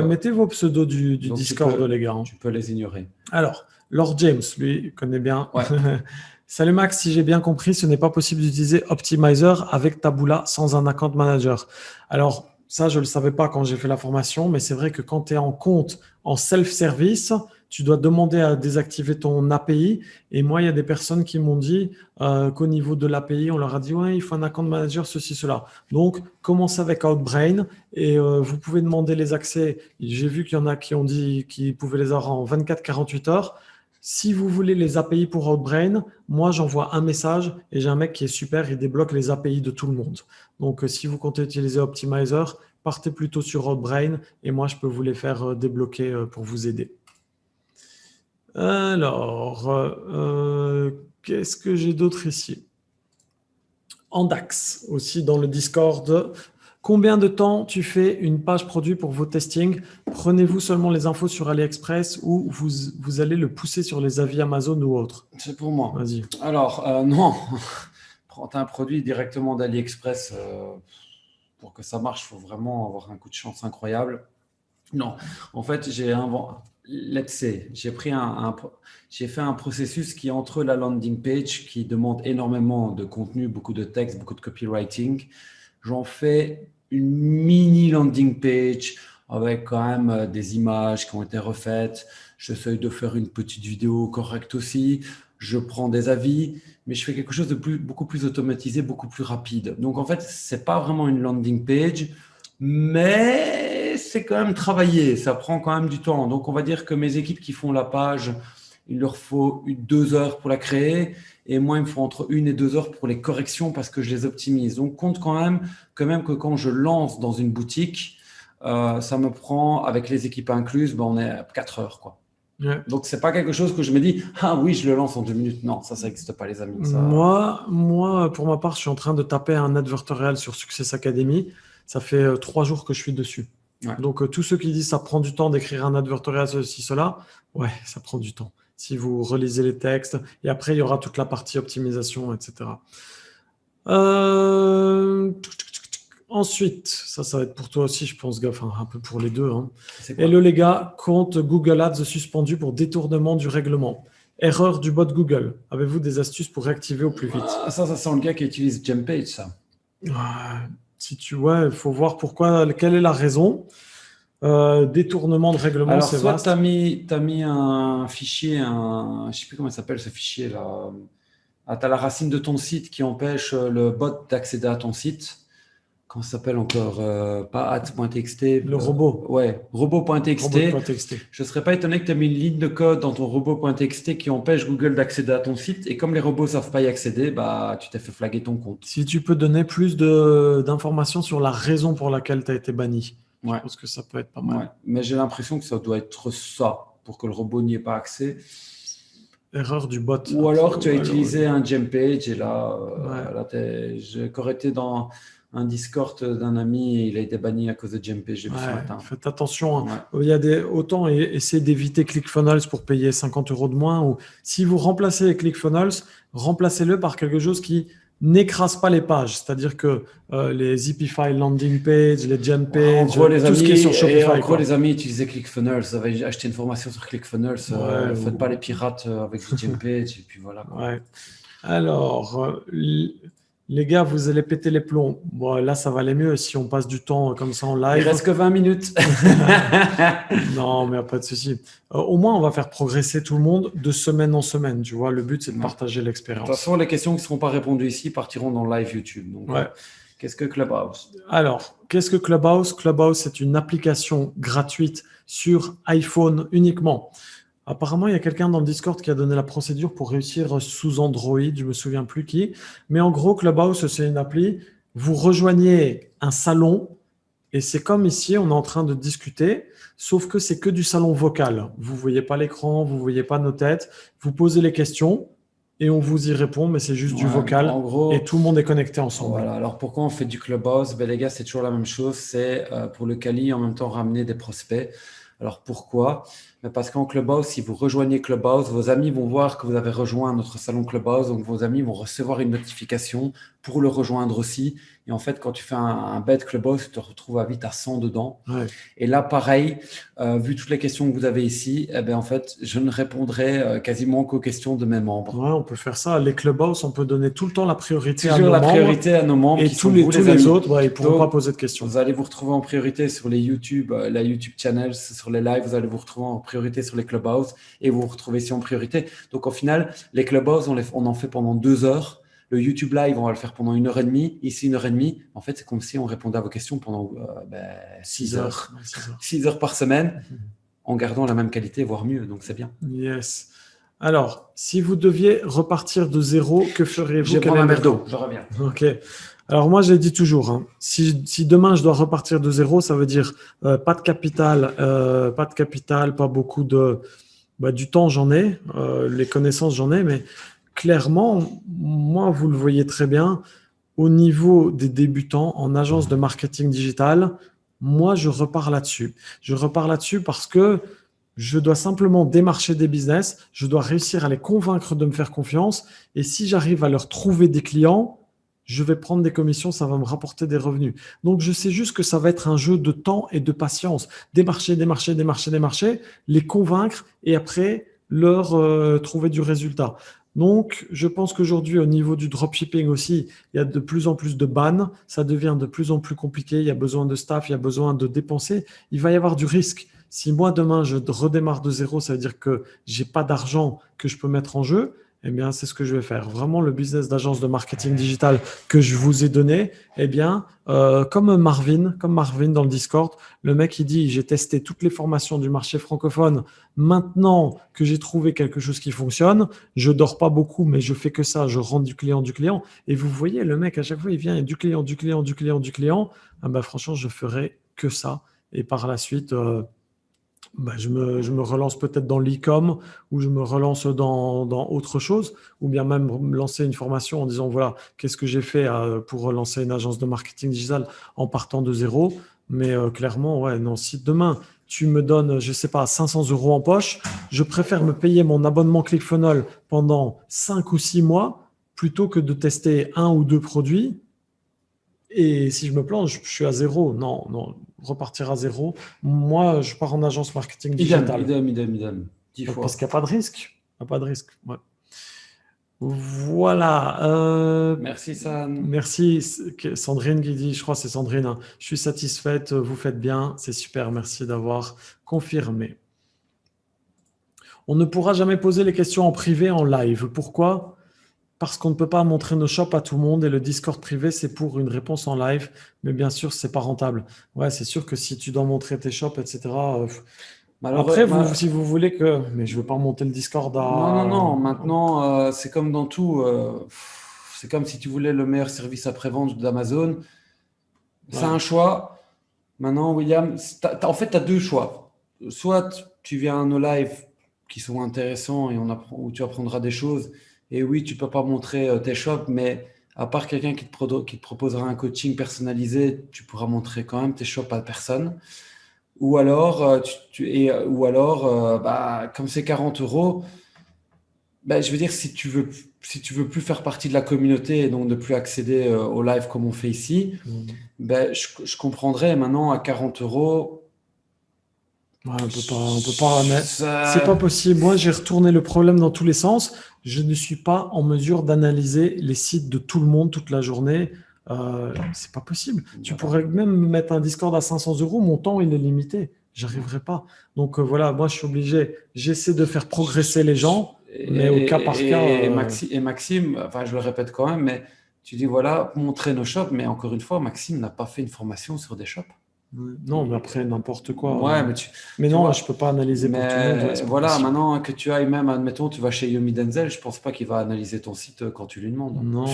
mettez vos pseudos du Discord, les gars. Tu peux les ignorer. Alors, Lord James, lui, connaît bien. Ouais. Salut Max, si j'ai bien compris, ce n'est pas possible d'utiliser Optimizer avec Taboola sans un account manager. Alors, ça, je ne le savais pas quand j'ai fait la formation, mais c'est vrai que quand tu es en compte en self-service, tu dois demander à désactiver ton API. Et moi, il y a des personnes qui m'ont dit qu'au niveau de l'API, on leur a dit ouais, il faut un account manager, ceci, cela. Donc, commencez avec Outbrain et vous pouvez demander les accès. J'ai vu qu'il y en a qui ont dit qu'ils pouvaient les avoir en 24-48 heures. Si vous voulez les API pour Outbrain, moi, j'envoie un message et j'ai un mec qui est super, il débloque les API de tout le monde. Donc, si vous comptez utiliser Optimizer, partez plutôt sur Outbrain et moi, je peux vous les faire débloquer pour vous aider. Alors, qu'est-ce que j'ai d'autre ici? Andax, aussi dans le Discord. Combien de temps tu fais une page produit pour vos testings? Prenez-vous seulement les infos sur AliExpress ou vous allez le pousser sur les avis Amazon ou autres? C'est pour moi. Vas-y. Alors, non. Prends un produit directement d'AliExpress. Pour que ça marche, il faut vraiment avoir un coup de chance incroyable. Non, en fait, j'ai fait un processus qui est entre la landing page qui demande énormément de contenu, beaucoup de texte, beaucoup de copywriting. J'en fais une mini landing page avec quand même des images qui ont été refaites. J'essaye de faire une petite vidéo correcte aussi. Je prends des avis, mais je fais quelque chose de beaucoup plus automatisé, beaucoup plus rapide. Donc, en fait, c'est pas vraiment une landing page, mais c'est quand même travaillé. Ça prend quand même du temps. Donc, on va dire que mes équipes qui font la page, il leur faut 2 heures pour la créer. Et moi, il me faut entre 1 et 2 heures pour les corrections parce que je les optimise. Donc, compte quand même que quand je lance dans une boutique, ça me prend, avec les équipes incluses, on est à 4 heures, quoi. Ouais. Donc, c'est pas quelque chose que je me dis « Ah oui, je le lance en 2 minutes ». Non, ça n'existe pas, les amis. Ça... Moi, pour ma part, je suis en train de taper un advertorial sur Success Academy. Ça fait 3 jours que je suis dessus. Ouais. Donc, tous ceux qui disent ça prend du temps d'écrire un advertorial, ceci, cela, ouais, ça prend du temps. Si vous relisez les textes, et après, il y aura toute la partie optimisation, etc. Ensuite, ça va être pour toi aussi, je pense, gars, enfin, un peu pour les deux. Hein. Hello les gars, compte Google Ads suspendu pour détournement du règlement. Erreur du bot Google. Avez-vous des astuces pour réactiver au plus vite? Ça sent le gars qui utilise Jumpage, ça. Si tu vois, il faut voir pourquoi, quelle est la raison. Détournement de règlement, c'est vaste. Soit tu as mis un fichier, je ne sais plus comment il s'appelle ce fichier là. Tu as la racine de ton site qui empêche le bot d'accéder à ton site. Comment ça s'appelle encore pas at.txt. Le robot. Ouais, robot.txt. Je ne serais pas étonné que tu aies mis une ligne de code dans ton robot.txt qui empêche Google d'accéder à ton site. Et comme les robots ne savent pas y accéder, tu t'es fait flaguer ton compte. Si tu peux donner plus d'informations sur la raison pour laquelle tu as été banni. Je pense que ça peut être pas mal. Ouais. Mais j'ai l'impression que ça doit être ça pour que le robot n'y ait pas accès. Erreur du bot. Ou alors tu as Ouais, utilisé un jump page et là, ouais. j'ai encore été dans un Discord d'un ami et il a été banni à cause de jump page, j'ai vu ce Ouais, matin. faites attention, hein. Ouais. Il y a autant essayer d'éviter ClickFunnels pour payer 50 euros de moins. Ou si vous remplacez ClickFunnels, remplacez-le par quelque chose qui n'écrase pas les pages. C'est-à-dire que les Zipify landing page, les Gem Ouais, en page, gros, les tout ce qui est amis, sur Shopify, quoi. utilisez ClickFunnels. Vous avez acheté une formation sur ClickFunnels. Ouais, Faites pas les pirates avec du jump page et puis voilà quoi. ouais. Alors, les gars, vous allez péter les plombs. Bon, là, ça va aller mieux si on passe du temps comme ça en Il live. reste que 20 minutes. Non, mais pas de souci. Au moins, on va faire progresser tout le monde de semaine en semaine. Tu vois, le but, c'est de Ouais. partager De toute l'expérience. façon, les questions qui ne seront pas répondues ici partiront dans le live YouTube. Donc, Ouais. qu'est-ce que Clubhouse? Alors, qu'est-ce que Clubhouse? Clubhouse, c'est une application gratuite sur iPhone uniquement. Apparemment, il y a quelqu'un dans le Discord qui a donné la procédure pour réussir sous Android, je me souviens plus qui. Mais en gros, Clubhouse, c'est une appli. Vous rejoignez un salon et c'est comme ici, on est en train de discuter, sauf que c'est que du salon vocal. Vous voyez pas l'écran, vous voyez pas nos têtes. Vous posez les questions et on vous y répond, mais c'est juste du Ouais, en vocal et gros, tout le monde est connecté ensemble. voilà. Alors, pourquoi on fait du Clubhouse? Ben, les gars, c'est toujours la même chose. C'est pour le Kali, en même temps, ramener des prospects. Alors, pourquoi? Ben, parce qu'en Clubhouse, si vous rejoignez Clubhouse, vos amis vont voir que vous avez rejoint notre salon Clubhouse. Donc, vos amis vont recevoir une notification pour le rejoindre aussi. Et en fait, quand tu fais un bet Clubhouse, tu te retrouves à vite à 100 dedans. Ouais. Et là, pareil, vu toutes les questions que vous avez ici, eh ben, en fait, je ne répondrai quasiment qu'aux questions de mes membres. Ouais, on peut faire ça. Les Clubhouse, on peut donner tout le temps la priorité à Toujours nos la membres priorité à nos membres et qui sont tous vous, les les amis. autres, ils pourront pas Donc, poser de questions. vous allez vous retrouver en priorité sur les YouTube, la YouTube channels, sur les lives, vous allez vous retrouver en priorité sur les Clubhouse et vous vous retrouvez ici en priorité. Donc, au final, les Clubhouse, on en fait pendant 2 heures. Le YouTube Live, on va le faire pendant 1 heure et demie. Ici, 1 heure et demie. En fait, c'est comme si on répondait à vos questions pendant 6 heures. 6 heures. 6 heures par semaine en gardant la même qualité, voire mieux. Donc, c'est bien. Yes. Alors, si vous deviez repartir de zéro, que Je feriez-vous? vais Quel prendre est un le verre d'eau. plan? Je reviens. Ok. Alors moi, je l'ai dit toujours, hein, si demain je dois repartir de zéro, ça veut dire pas de capital, pas beaucoup du temps, j'en ai, les connaissances, j'en ai, mais clairement, moi, vous le voyez très bien, au niveau des débutants en agence de marketing digital, moi, je repars là-dessus. Je repars là-dessus parce que je dois simplement démarcher des business, je dois réussir à les convaincre de me faire confiance, et si j'arrive à leur trouver des clients, je vais prendre des commissions, ça va me rapporter des revenus. Donc, je sais juste que ça va être un jeu de temps et de patience. Démarcher, les convaincre et après leur trouver du résultat. Donc, je pense qu'aujourd'hui, au niveau du dropshipping aussi, il y a de plus en plus de bans, ça devient de plus en plus compliqué, il y a besoin de staff, il y a besoin de dépenser, il va y avoir du risque. Si moi, demain, je redémarre de zéro, ça veut dire que j'ai pas d'argent que je peux mettre en jeu. Eh bien, c'est ce que je vais faire. Vraiment, le business d'agence de marketing digital que je vous ai donné, eh bien, comme Marvin dans le Discord, le mec, il dit, j'ai testé toutes les formations du marché francophone. Maintenant que j'ai trouvé quelque chose qui fonctionne, je dors pas beaucoup, mais je fais que ça. Je rends du client. Et vous voyez, le mec, à chaque fois, il vient, il y a du client. Ah ben, franchement, je ferai que ça. Et par la suite, je me relance peut-être dans l'e-com ou je me relance dans autre chose ou bien même me lancer une formation en disant voilà, qu'est-ce que j'ai fait pour lancer une agence de marketing digital en partant de zéro. Mais clairement, ouais, non, si demain tu me donnes, je sais pas, 500 euros en poche, je préfère me payer mon abonnement ClickFunnels pendant 5 ou 6 mois plutôt que de tester un ou deux produits. Et si je me plante, je suis à zéro. Non, non, repartir à zéro. Moi, je pars en agence marketing digital. Idem. 10 fois. Parce qu'il n'y a pas de risque. Il n'y a pas de risque. Ouais. Voilà. Merci, San. Merci, Sandrine qui dit, je crois que c'est Sandrine, hein. Je suis satisfaite, vous faites bien, c'est super, merci d'avoir confirmé. On ne pourra jamais poser les questions en privé, en live. Pourquoi? Parce qu'on ne peut pas montrer nos shops à tout le monde et le Discord privé, c'est pour une réponse en live. Mais bien sûr, c'est pas rentable. Ouais, c'est sûr que si tu dois montrer tes shops, etc. Après, si vous voulez que. Mais je ne veux pas monter le Discord à. Non. Maintenant, c'est comme dans tout. C'est comme si tu voulais le meilleur service après-vente d'Amazon. C'est un choix. Maintenant, William, en fait, tu as deux choix. Soit tu viens à nos lives qui sont intéressants et où tu apprendras des choses. Et oui, tu peux pas montrer tes shops, mais à part quelqu'un qui te proposera un coaching personnalisé, tu pourras montrer quand même tes shops à personne. Ou alors, bah, comme c'est 40 euros, bah, je veux dire, si tu veux plus faire partie de la communauté et donc ne plus accéder au live comme on fait ici, Mm. ben, je comprendrais maintenant à 40 euros. Ouais, on peut pas, mais c'est pas Ça, possible. Moi, j'ai retourné le problème dans tous les sens. Je ne suis pas en mesure d'analyser les sites de tout le monde toute la journée. C'est pas possible. Tu voilà. pourrais même me mettre un Discord à 500 euros. Mon temps, il est limité. J'arriverai pas. Donc voilà, moi, je suis obligé. J'essaie de faire progresser les gens, mais au cas par cas. Et Maxime, enfin, je le répète quand même, mais tu dis voilà, montrer nos shops, mais encore une fois, Maxime n'a pas fait une formation sur des shops. Non, mais après, n'importe quoi. Ouais, Mais tu non, je vois, peux pas analyser pour tout le monde. Ouais, mais c'est pas voilà, possible. maintenant que tu ailles même, admettons, tu vas chez Yomi Denzel, je pense pas qu'il va analyser ton site quand tu lui demandes. Non, non.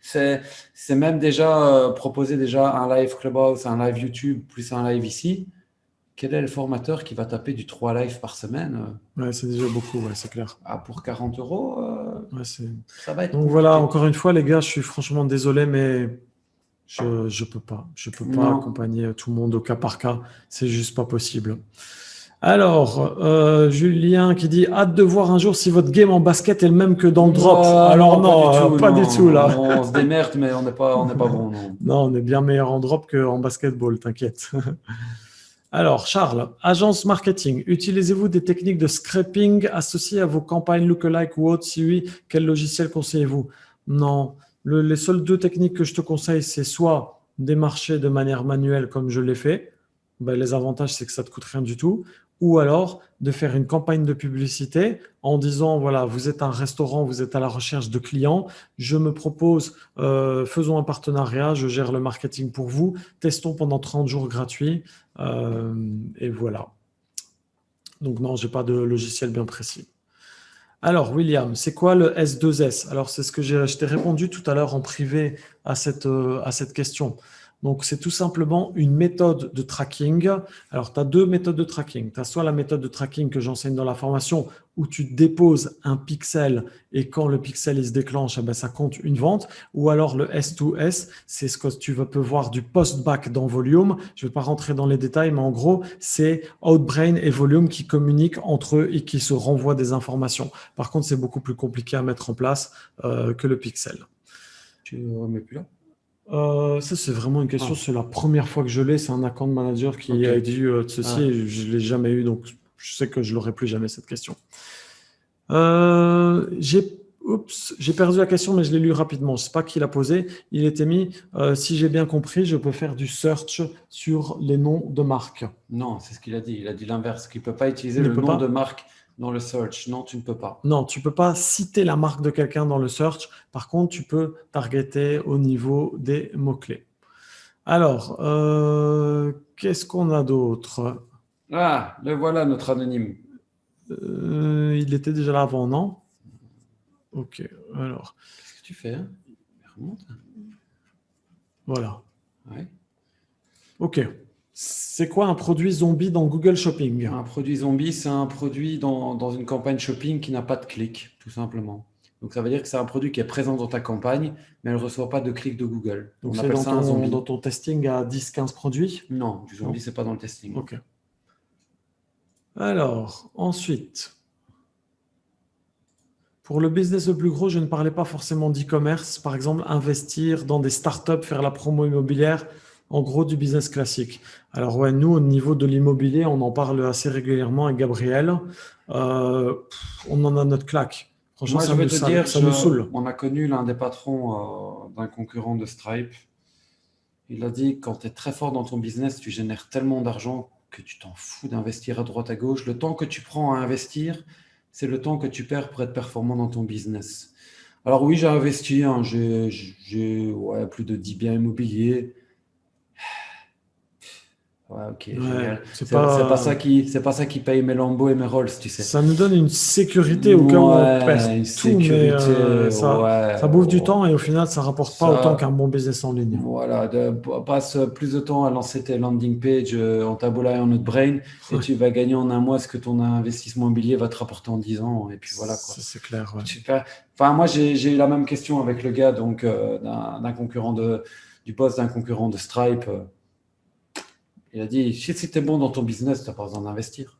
C'est, c'est même déjà proposer déjà un live Clubhouse, un live YouTube, plus un live ici. Quel est le formateur qui va taper du 3 lives par semaine Ouais, c'est déjà beaucoup, ouais, c'est clair. pour 40 euros Ouais, ça va être donc voilà, compliqué. encore une fois, les gars, je suis franchement désolé, mais je peux pas Non. accompagner tout le monde au cas par cas. C'est juste pas possible. Alors, Julien qui dit hâte de voir un jour si votre game en basket est le même que dans le drop. Non, Alors non, pas du non, tout, pas du non. tout là. On se démerde, mais on n'est pas bon, non. Non, on est bien meilleur en drop qu'en basketball, t'inquiète. Alors, Charles, agence marketing, utilisez-vous des techniques de scraping associées à vos campagnes lookalike ou autres? Si oui, quel logiciel conseillez-vous? Non, les seules deux techniques que je te conseille, c'est soit démarcher de manière manuelle comme je l'ai fait. Ben, les avantages, c'est que ça ne te coûte rien du tout. Ou alors de faire une campagne de publicité en disant, voilà, vous êtes un restaurant, vous êtes à la recherche de clients, je me propose, faisons un partenariat, je gère le marketing pour vous, testons pendant 30 jours gratuits. Et voilà. Donc non, j'ai pas de logiciel bien précis. Alors, William, c'est quoi le S2S? Alors, c'est ce que je t'ai répondu tout à l'heure en privé à cette question. Donc, c'est tout simplement une méthode de tracking. Alors, tu as deux méthodes de tracking. Tu as soit la méthode de tracking que j'enseigne dans la formation où tu déposes un pixel et quand le pixel il se déclenche, eh ben, ça compte une vente. Ou alors le S2S, c'est ce que tu peux voir du post-back dans Volume. Je ne vais pas rentrer dans les détails, mais en gros, c'est Outbrain et Volume qui communiquent entre eux et qui se renvoient des informations. Par contre, c'est beaucoup plus compliqué à mettre en place que le pixel. Tu ne remets plus là? Ça, c'est vraiment une question. Ah, C'est la première fois que je l'ai. C'est un account manager qui ok. a dit de ceci Ah. et je ne l'ai jamais eu. Donc, je sais que je l'aurai plus jamais cette question. J'ai perdu la question, mais je l'ai lu rapidement. Je ne sais pas qui l'a posé. Il était mis, si j'ai bien compris, je peux faire du search sur les noms de marques. Non, c'est ce qu'il a dit. Il a dit l'inverse, qu'il ne peut pas utiliser Il ne le peut nom de pas? marque dans le search. Non, tu ne peux pas. Non, tu ne peux pas citer la marque de quelqu'un dans le search. Par contre, tu peux targeter au niveau des mots-clés. Alors, qu'est-ce qu'on a d'autre? Ah, le voilà, notre anonyme. Il était déjà là avant, non? Ok, alors, Qu'est-ce que tu fais hein? Remonte. voilà. Ouais. Ok. C'est quoi un produit zombie dans Google Shopping? Un produit zombie, c'est un produit dans une campagne shopping qui n'a pas de clics, tout simplement. Donc ça veut dire que c'est un produit qui est présent dans ta campagne, mais elle ne reçoit pas de clics de Google. Donc, On c'est appelle ça un dans zombie. ton testing à 10-15 produits? Non, du zombie, Non? c'est pas dans le testing. Ok. Alors, ensuite, pour le business le plus gros, je ne parlais pas forcément d'e-commerce. Par exemple, investir dans des startups, faire la promo immobilière, en gros du business classique. Alors ouais, nous, au niveau de l'immobilier, on en parle assez régulièrement avec Gabriel. On en a notre claque. Franchement, Moi, je vais te dire, ça nous saoule. on a connu l'un des patrons d'un concurrent de Stripe. Il a dit, quand tu es très fort dans ton business, tu génères tellement d'argent que tu t'en fous d'investir à droite à gauche. Le temps que tu prends à investir, c'est le temps que tu perds pour être performant dans ton business. Alors oui, j'ai investi, hein, j'ai ouais, plus de 10 biens immobiliers. Ouais, ok, Ouais, génial. C'est pas ça qui paye mes Lambo et mes Rolls, tu sais. ça nous donne une sécurité au cas où on perd Ouais, une tout, mais sécurité, ça ouais. bouffe du temps et au final, ça rapporte pas autant qu'un Ça, bon business en ligne. voilà, passe plus de temps à lancer tes landing pages en Taboola et en Notbrain et tu vas gagner en un mois ce que ton investissement immobilier va te rapporter en 10 ans. Et puis voilà, quoi. C'est clair, ouais. Super. Enfin, moi, j'ai eu la même question avec le gars, donc d'un concurrent du boss d'un concurrent de Stripe. Il a dit, si tu es bon dans ton business, tu n'as pas besoin d'investir.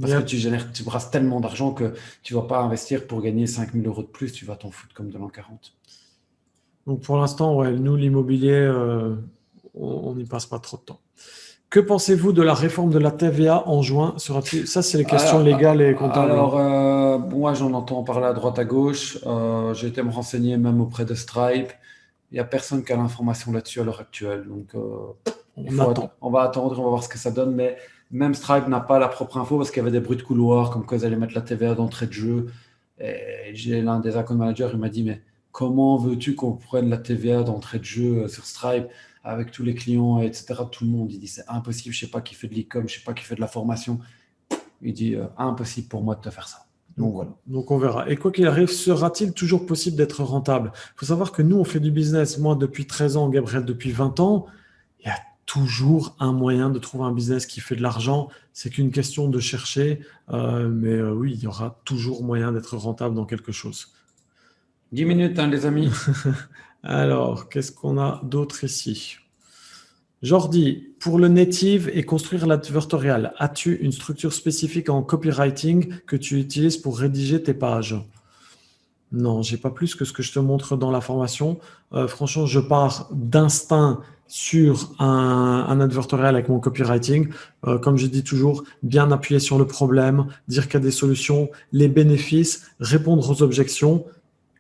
Parce que Yep. tu brasses tellement d'argent que tu ne vas pas investir pour gagner 5 000 € de plus, tu vas t'en foutre comme de l'an 40. Donc pour l'instant, ouais, nous, l'immobilier, on n'y passe pas trop de temps. Que pensez-vous de la réforme de la TVA en juin? Ça, c'est les questions légales et comptables, hein. Moi, j'en entends parler à droite à gauche. J'ai été me renseigner même auprès de Stripe. Il n'y a personne qui a l'information là-dessus à l'heure actuelle. Donc, On attend. on va attendre, on va voir ce que ça donne. Mais même Stripe n'a pas la propre info parce qu'il y avait des bruits de couloir, comme quoi ils allaient mettre la TVA d'entrée de jeu. Et j'ai l'un des account managers, il m'a dit, mais comment veux-tu qu'on prenne la TVA d'entrée de jeu sur Stripe avec tous les clients, etc. Tout le monde, il dit, c'est impossible, je ne sais pas qui fait de l'e-com, je ne sais pas qui fait de la formation. Il dit, impossible pour moi de te faire ça. Donc voilà. Donc on verra. Et quoi qu'il arrive, sera-t-il toujours possible d'être rentable? Il faut savoir que nous, on fait du business. Moi, depuis 13 ans, Gabriel, depuis 20 ans, il y a toujours un moyen de trouver un business qui fait de l'argent. C'est qu'une question de chercher. Mais oui, il y aura toujours moyen d'être rentable dans quelque chose. 10 minutes, hein, les amis. Alors, qu'est-ce qu'on a d'autre ici? Jordi, pour le native et construire l'advertorial, as-tu une structure spécifique en copywriting que tu utilises pour rédiger tes pages? Non, j'ai pas plus que ce que je te montre dans la formation. Franchement, je pars d'instinct sur un advertorial avec mon copywriting. Comme je dis toujours, bien appuyer sur le problème, dire qu'il y a des solutions, les bénéfices, répondre aux objections.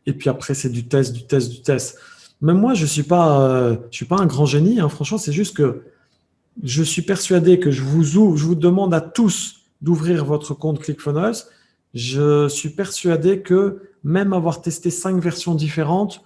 Et puis après, c'est du test, du test, du test. Même moi, je suis pas un grand génie, hein. Franchement, c'est juste que je suis persuadé que je vous demande à tous d'ouvrir votre compte ClickFunnels. Je suis persuadé que même avoir testé 5 versions différentes,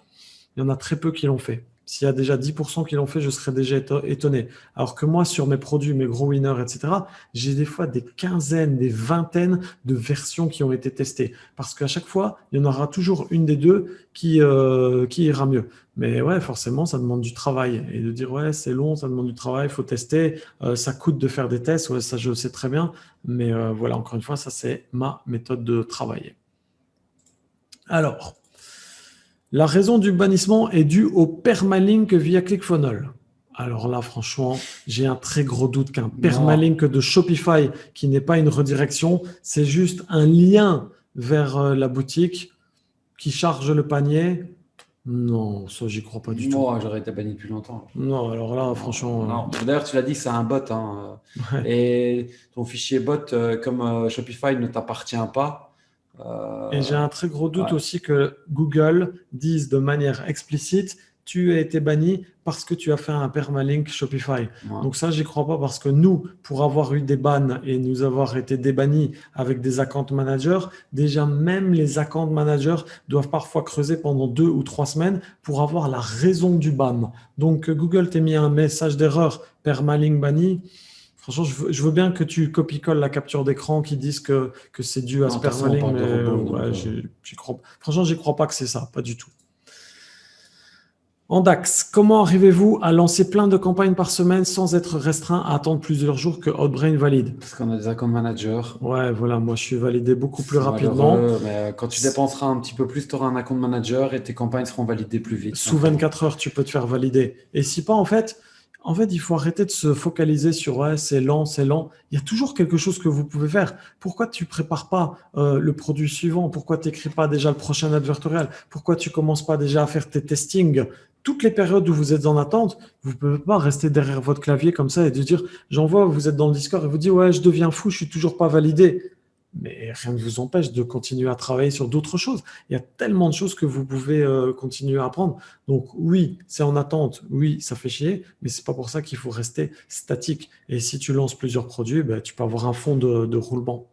il y en a très peu qui l'ont fait. S'il y a déjà 10% qui l'ont fait, je serais déjà étonné. Alors que moi, sur mes produits, mes gros winners, etc., j'ai des fois des quinzaines, des vingtaines de versions qui ont été testées. Parce qu'à chaque fois, il y en aura toujours une des deux qui ira mieux. Mais ouais, forcément, ça demande du travail. Et de dire, ouais, c'est long, ça demande du travail, il faut tester, ça coûte de faire des tests, ouais, ça je le sais très bien. Mais voilà, encore une fois, ça c'est ma méthode de travail. Alors, la raison du bannissement est due au permalink via ClickFunnels. Alors là, franchement, j'ai un très gros doute qu'un Non, permalink de Shopify qui n'est pas une redirection, c'est juste un lien vers la boutique qui charge le panier. Non, ça, j'y crois pas du tout. moi, j'aurais été banni depuis longtemps. Non, alors là, Non, franchement, non. D'ailleurs, tu l'as dit, c'est un bot, hein. ouais. Et ton fichier bot, comme Shopify ne t'appartient pas. Et j'ai euh, un très gros doute ouais, aussi que Google dise de manière explicite, tu as été banni parce que tu as fait un permalink Shopify. ouais. Donc ça, j'y crois pas parce que nous, pour avoir eu des bans et nous avoir été débannis avec des account managers, déjà même les account managers doivent parfois creuser pendant 2 ou 3 semaines pour avoir la raison du ban. Donc Google t'a mis un message d'erreur permalink banni. Franchement, je veux bien que tu copie-colles la capture d'écran qui disent que c'est dû à Non, de toute façon, on Spermalink, parle mais de robots, donc ouais, j'y crois. Franchement, j'y crois pas que c'est ça, pas du tout. En DAX, comment arrivez-vous à lancer plein de campagnes par semaine sans être restreint à attendre plusieurs jours que Outbrain valide? parce qu'on a des account managers. Ouais, voilà, moi je suis validé beaucoup plus C'est rapidement. malheureux, mais quand tu dépenseras un petit peu plus, tu auras un account manager et tes campagnes seront validées plus vite, Sous simplement. 24 heures, tu peux te faire valider. Et si pas, en fait, il faut arrêter de se focaliser sur ouais, c'est lent, c'est lent. Il y a toujours quelque chose que vous pouvez faire. Pourquoi tu prépares pas le produit suivant? Pourquoi tu n'écris pas déjà le prochain advertorial? Pourquoi tu commences pas déjà à faire tes testings? Toutes les périodes où vous êtes en attente, vous ne pouvez pas rester derrière votre clavier comme ça et de dire, j'envoie, vous êtes dans le Discord et vous dites, ouais, je deviens fou, je suis toujours pas validé. Mais rien ne vous empêche de continuer à travailler sur d'autres choses. Il y a tellement de choses que vous pouvez continuer à apprendre. Donc oui, c'est en attente, oui, ça fait chier, mais c'est pas pour ça qu'il faut rester statique. Et si tu lances plusieurs produits, ben, tu peux avoir un fond de roulement.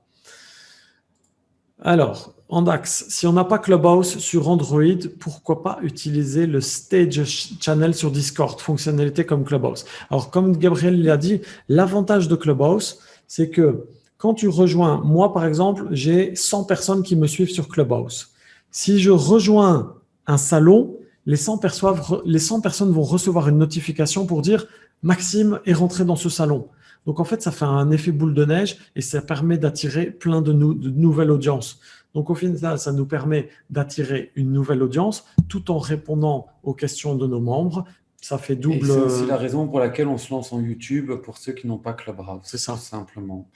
Alors, en DAX, si on n'a pas Clubhouse sur Android, pourquoi pas utiliser le Stage Channel sur Discord, fonctionnalité comme Clubhouse. Alors, comme Gabriel l'a dit, l'avantage de Clubhouse, c'est que quand tu rejoins, moi par exemple, j'ai 100 personnes qui me suivent sur Clubhouse. Si je rejoins un salon, les 100 personnes vont recevoir une notification pour dire Maxime est rentré dans ce salon. Donc en fait, ça fait un effet boule de neige et ça permet d'attirer plein de nouvelles audiences. Donc au final, ça nous permet d'attirer une nouvelle audience tout en répondant aux questions de nos membres. Ça fait Et double. c'est aussi la raison pour laquelle on se lance en YouTube pour ceux qui n'ont pas Clubhouse, C'est ça. tout simplement.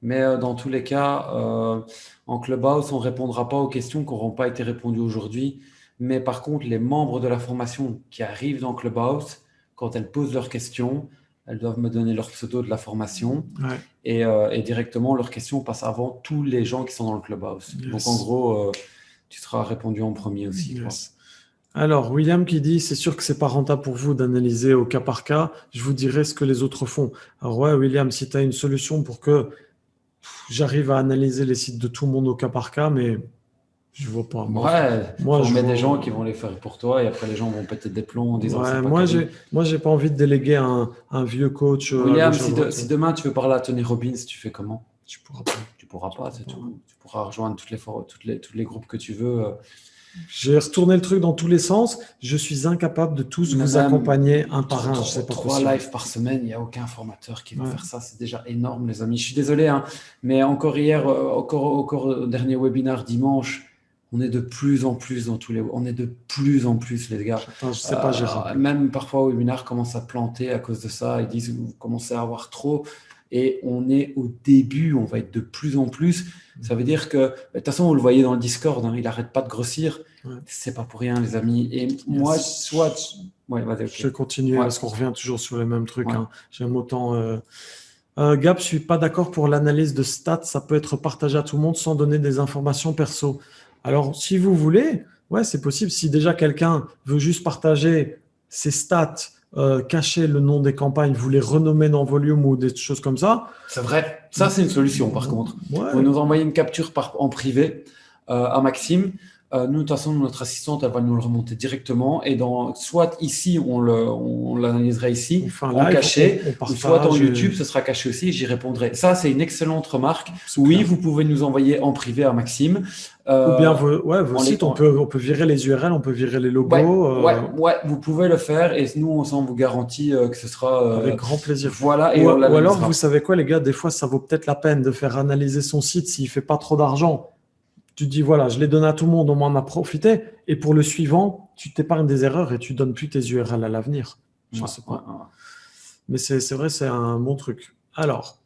Mais dans tous les cas, en Clubhouse, on ne répondra pas aux questions qui n'auront pas été répondues aujourd'hui. Mais par contre, les membres de la formation qui arrivent dans Clubhouse, quand elles posent leurs questions, elles doivent me donner leur pseudo de la formation. Ouais. Et directement, leurs questions passent avant tous les gens qui sont dans le Clubhouse. Yes. Donc en gros, tu seras répondu en premier aussi. Yes. Alors, William qui dit, c'est sûr que c'est pas rentable pour vous d'analyser au cas par cas. Je vous dirai ce que les autres font. Alors ouais, William, si tu as une solution pour que j'arrive à analyser les sites de tout le monde au cas par cas, mais je vois pas. Moi, je mets des gens qui vont les faire pour toi et après les gens vont péter des plombs en disant c'est pas moi, j'ai pas envie de déléguer un vieux coach. William, si demain tu veux parler à Tony Robbins, tu fais comment? Tu pourras pas. Tu pourras pas, c'est tout. Tu pourras rejoindre tous les groupes que tu veux. J'ai retourné le truc dans tous les sens. Je suis incapable de tous vous accompagner un par un. C'est pas possible. 3 lives par semaine, il n'y a aucun formateur qui va faire ça. C'est déjà énorme, les amis. Je suis désolé, hein, mais encore hier, encore au dernier webinaire dimanche, on est de plus en plus dans tous les. On est de plus en plus, les gars. Je sais pas, Gérard. Même parfois, au webinaire commence à planter à cause de ça. Ils disent vous commencez à avoir trop. Et on est au début, on va être de plus en plus. Ça veut dire que, de toute façon, vous le voyez dans le Discord, hein, il n'arrête pas de grossir. Ouais. C'est pas pour rien, les amis. Et moi, Ouais, vas-y, okay. Je vais continuer parce qu'on revient toujours sur les mêmes trucs. Ouais. Hein. J'aime autant. Gab, je suis pas d'accord pour l'analyse de stats. Ça peut être partagé à tout le monde sans donner des informations perso. Alors, si vous voulez, ouais, c'est possible. Si déjà quelqu'un veut juste partager ses stats, cacher le nom des campagnes, vous les renommer dans Volume ou des choses comme ça. C'est vrai. Ça, c'est une solution, par contre. Ouais. Vous nous envoyez une capture en privé à Maxime. Nous, de toute façon, notre assistante, elle va nous le remonter directement. Et soit ici, on l'analyserait ici, en caché, ou soit dans YouTube, ce sera caché aussi et j'y répondrai. Ça, c'est une excellente remarque. Oui, vous pouvez nous envoyer en privé à Maxime. Ou bien vos sites, on peut virer les URL, on peut virer les logos. Ouais, vous pouvez le faire et nous, on vous garantit que ce sera… avec grand plaisir. Voilà. Ou alors, vous savez quoi, les gars, des fois, ça vaut peut-être la peine de faire analyser son site s'il ne fait pas trop d'argent. Tu dis, voilà, je l'ai donné à tout le monde, on m'en a profité. Et pour le suivant, tu t'épargnes des erreurs et tu ne donnes plus tes URL à l'avenir. Je ne sais pas. Mais c'est vrai, c'est un bon truc. Alors,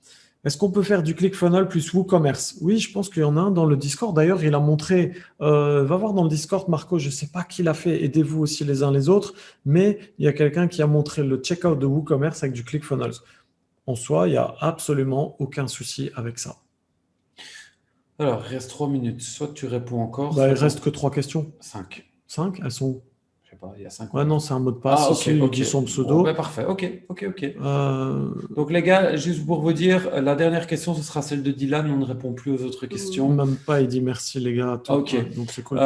est-ce qu'on peut faire du ClickFunnels plus WooCommerce? Oui, je pense qu'il y en a un dans le Discord. D'ailleurs, il a montré, va voir dans le Discord, Marco, je ne sais pas qui l'a fait, aidez-vous aussi les uns les autres, mais il y a quelqu'un qui a montré le checkout de WooCommerce avec du ClickFunnels. En soi, il n'y a absolument aucun souci avec ça. Alors, il reste 3 minutes. Soit tu réponds encore. Il ne reste que 3 questions. 5. 5? Elles sont où? Je sais pas, il y a 5. Ouais, non, c'est un mot de passe. Il dit son pseudo. Bon, parfait. Ok. Donc, les gars, juste pour vous dire, la dernière question, ce sera celle de Dylan. On ne répond plus aux autres questions. Même pas, il dit merci, les gars. Ok. Donc, c'est cool.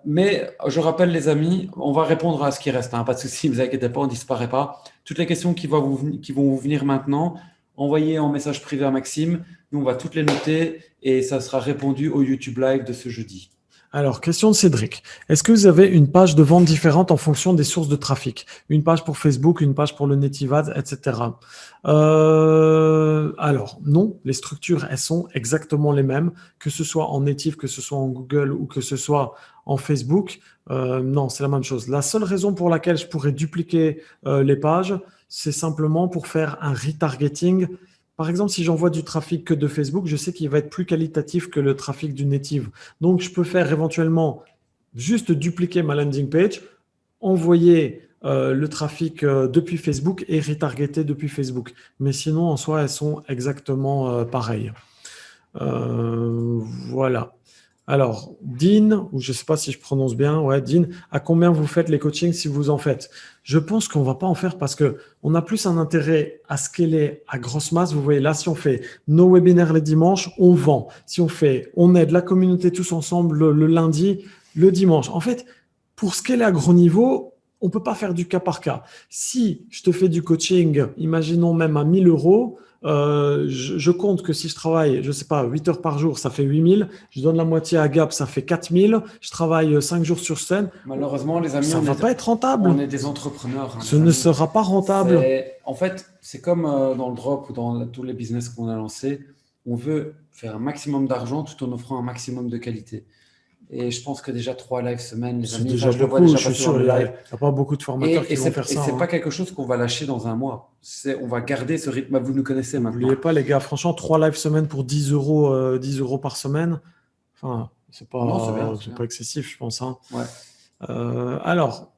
Mais je rappelle, les amis, on va répondre à ce qui reste. Hein. Pas de souci, ne vous inquiétez pas, on ne disparaît pas. Toutes les questions qui vont vous venir maintenant, envoyez en message privé à Maxime. Nous, on va toutes les noter et ça sera répondu au YouTube Live de ce jeudi. Alors, question de Cédric. Est-ce que vous avez une page de vente différente en fonction des sources de trafic? Une page pour Facebook, une page pour le Native Ads, etc. Alors, non, les structures, elles sont exactement les mêmes, que ce soit en native, que ce soit en Google ou que ce soit en Facebook. Non, c'est la même chose. La seule raison pour laquelle je pourrais dupliquer les pages, c'est simplement pour faire un retargeting. Par exemple, si j'envoie du trafic que de Facebook, je sais qu'il va être plus qualitatif que le trafic du native. Donc, je peux faire éventuellement juste dupliquer ma landing page, envoyer le trafic depuis Facebook et retargeter depuis Facebook. Mais sinon, en soi, elles sont exactement pareilles. Voilà. Alors, Dean, ou je ne sais pas si je prononce bien, ouais, Dean, à combien vous faites les coachings si vous en faites? Je pense qu'on ne va pas en faire parce que on a plus un intérêt à scaler à grosse masse. Vous voyez, là, si on fait nos webinaires les dimanches, on vend. Si on aide la communauté tous ensemble le lundi, le dimanche. En fait, pour scaler à gros niveau, on ne peut pas faire du cas par cas. Si je te fais du coaching, imaginons même à 1000 euros, je compte que si je travaille, je ne sais pas, 8 heures par jour, ça fait 8000. Je donne la moitié à Gap, ça fait 4000. Je travaille 5 jours sur scène. Malheureusement, les amis, Ça ne va pas être rentable. on est des entrepreneurs, hein, Ce les ne amis. sera pas rentable. En fait, c'est comme dans le drop ou dans tous les business qu'on a lancés. On veut faire un maximum d'argent tout en offrant un maximum de qualité. Et je pense que déjà 3 lives semaine, les C'est amis, déjà je le vois beaucoup, déjà je suis passer dans sûr. le Il n'y live. a pas beaucoup de formateurs qui vont faire Et ça. c'est pas quelque chose qu'on va lâcher dans un mois. On va garder ce rythme. Vous nous connaissez maintenant. N'oubliez pas, les gars, franchement, 3 lives semaine pour 10 euros, 10 euros par semaine. Enfin, Non, c'est bien, c'est pas excessif, je pense, hein. Ouais. Alors,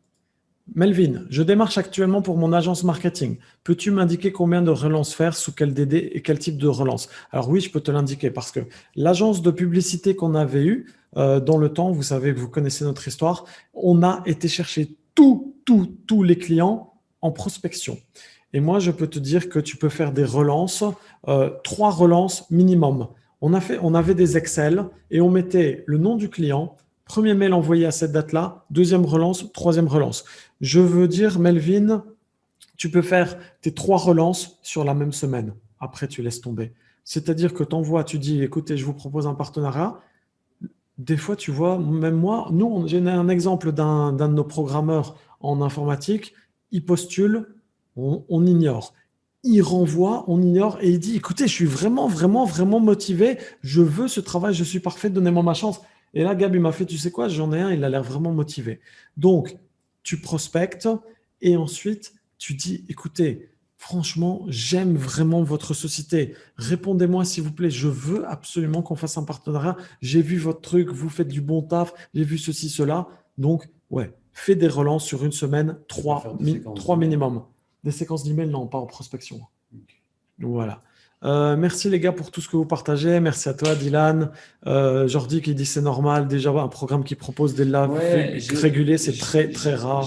Melvin, je démarche actuellement pour mon agence marketing. Peux-tu m'indiquer combien de relances faire, sous quel DD et quel type de relance? Alors oui, je peux te l'indiquer parce que l'agence de publicité qu'on avait eue dans le temps, vous savez, vous connaissez notre histoire, on a été chercher tous les clients en prospection. Et moi, je peux te dire que tu peux faire des relances, 3 relances minimum. On avait des Excel et on mettait le nom du client, premier mail envoyé à cette date-là, deuxième relance, troisième relance. Je veux dire, Melvin, tu peux faire tes 3 relances sur la même semaine. Après, tu laisses tomber. C'est-à-dire que tu envoies, tu dis, écoutez, je vous propose un partenariat. Des fois, tu vois, même moi, j'ai un exemple d'un de nos programmeurs en informatique. Il postule, on ignore. Il renvoie, on ignore et il dit, écoutez, je suis vraiment motivé. Je veux ce travail, je suis parfait, donnez-moi ma chance. Et là, Gab, il m'a fait, tu sais quoi, j'en ai un, il a l'air vraiment motivé. Donc, tu prospectes et ensuite, tu dis, écoutez, franchement, j'aime vraiment votre société. Répondez-moi, s'il vous plaît. Je veux absolument qu'on fasse un partenariat. J'ai vu votre truc, vous faites du bon taf, j'ai vu ceci, cela. Donc, ouais, fais des relances sur une semaine, Tu peux faire des séquences 3 d'emails. minimum. Des séquences d'emails, non, pas en prospection. Ok. Voilà. Merci les gars pour tout ce que vous partagez. Merci à toi, Dylan. Jordi qui dit c'est normal. Déjà, un programme qui propose des lives Ouais, réguliers, c'est très rare.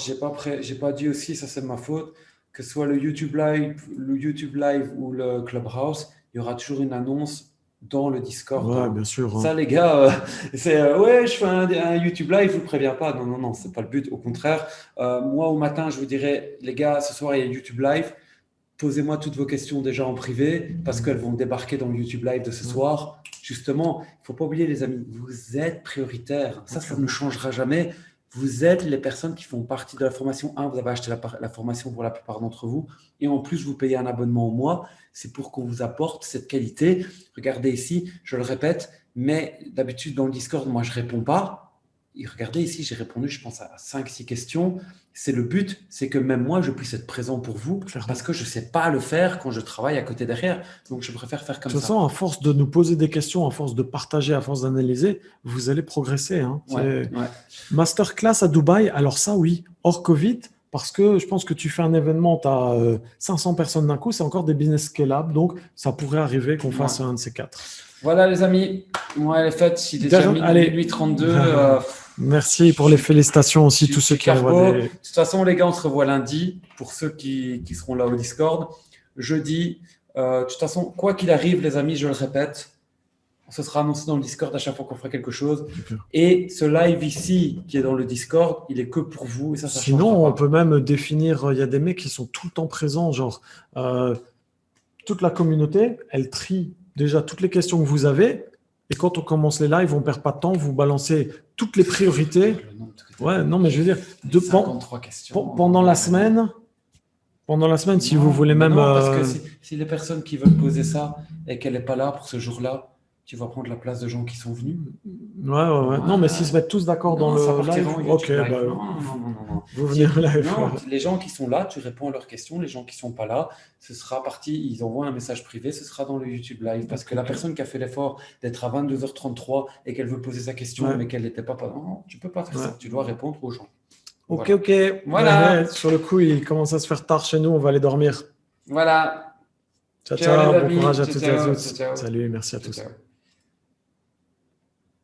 j'ai pas dit aussi, ça c'est ma faute, que ce soit le YouTube Live ou le Clubhouse, il y aura toujours une annonce dans le Discord, Ouais, hein. bien sûr, hein. Ça, les gars, ouais, je fais un YouTube Live, je vous préviens pas. Non, non, non, c'est pas le but. Au contraire, moi au matin, je vous dirais, les gars, ce soir il y a YouTube Live. Posez-moi toutes vos questions déjà en privé parce qu'elles vont débarquer dans le YouTube Live de ce soir. Justement, il ne faut pas oublier, les amis, vous êtes prioritaires. Ça ne changera jamais. Vous êtes les personnes qui font partie de la formation. Vous avez acheté la formation pour la plupart d'entre vous. Et en plus, vous payez un abonnement au mois. C'est pour qu'on vous apporte cette qualité. Regardez ici, je le répète, mais d'habitude, dans le Discord, moi, je ne réponds pas. Et regardez ici, j'ai répondu, je pense, à 5-6 questions. C'est le but, c'est que même moi, je puisse être présent pour vous parce que je ne sais pas le faire quand je travaille à côté derrière. Donc, je préfère faire comme ça. De toute façon, à force de nous poser des questions, à force de partager, à force d'analyser, vous allez progresser, hein. Ouais. Masterclass à Dubaï, alors ça, oui, hors Covid, parce que je pense que tu fais un événement, tu as 500 personnes d'un coup, c'est encore des business scalables, donc ça pourrait arriver qu'on fasse un de ces 4. Voilà, les amis. Moi, elle est faite. Il est déjà minuit 32. Merci pour les félicitations aussi, tous ceux qui envoient des... De toute façon, les gars, on se revoit lundi pour ceux qui seront là au Discord. Jeudi, de toute façon, quoi qu'il arrive, les amis, je le répète, ce sera annoncé dans le Discord à chaque fois qu'on fera quelque chose. Et ce live ici, qui est dans le Discord, il est que pour vous. Et ça Sinon, on peut même définir, il y a des mecs qui sont tout le temps présents, genre toute la communauté, elle trie déjà toutes les questions que vous avez. Et quand on commence les lives, on ne perd pas de temps, vous balancez toutes les priorités. Ouais, non, mais je veux dire, 53 questions. Pendant la semaine, si vous voulez même... Non, parce que si les personnes qui veulent poser ça et qu'elle n'est pas là pour ce jour-là, tu vas prendre la place de gens qui sont venus. Ouais. Non, mais s'ils se mettent tous d'accord dans le live, ok. Non. Vous venez au live. Non, les gens qui sont là, tu réponds à leurs questions. Les gens qui ne sont pas là, ce sera parti. Ils envoient un message privé, ce sera dans le YouTube Live. Parce que la personne qui a fait l'effort d'être à 22h33 et qu'elle veut poser sa question, mais qu'elle n'était pas... Non, tu ne peux pas faire ça. Tu dois répondre aux gens. Ok. Voilà. Sur le coup, il commence à se faire tard chez nous. On va aller dormir. Voilà. Ciao. Bon courage à toutes et à tous. Salut, merci à tous.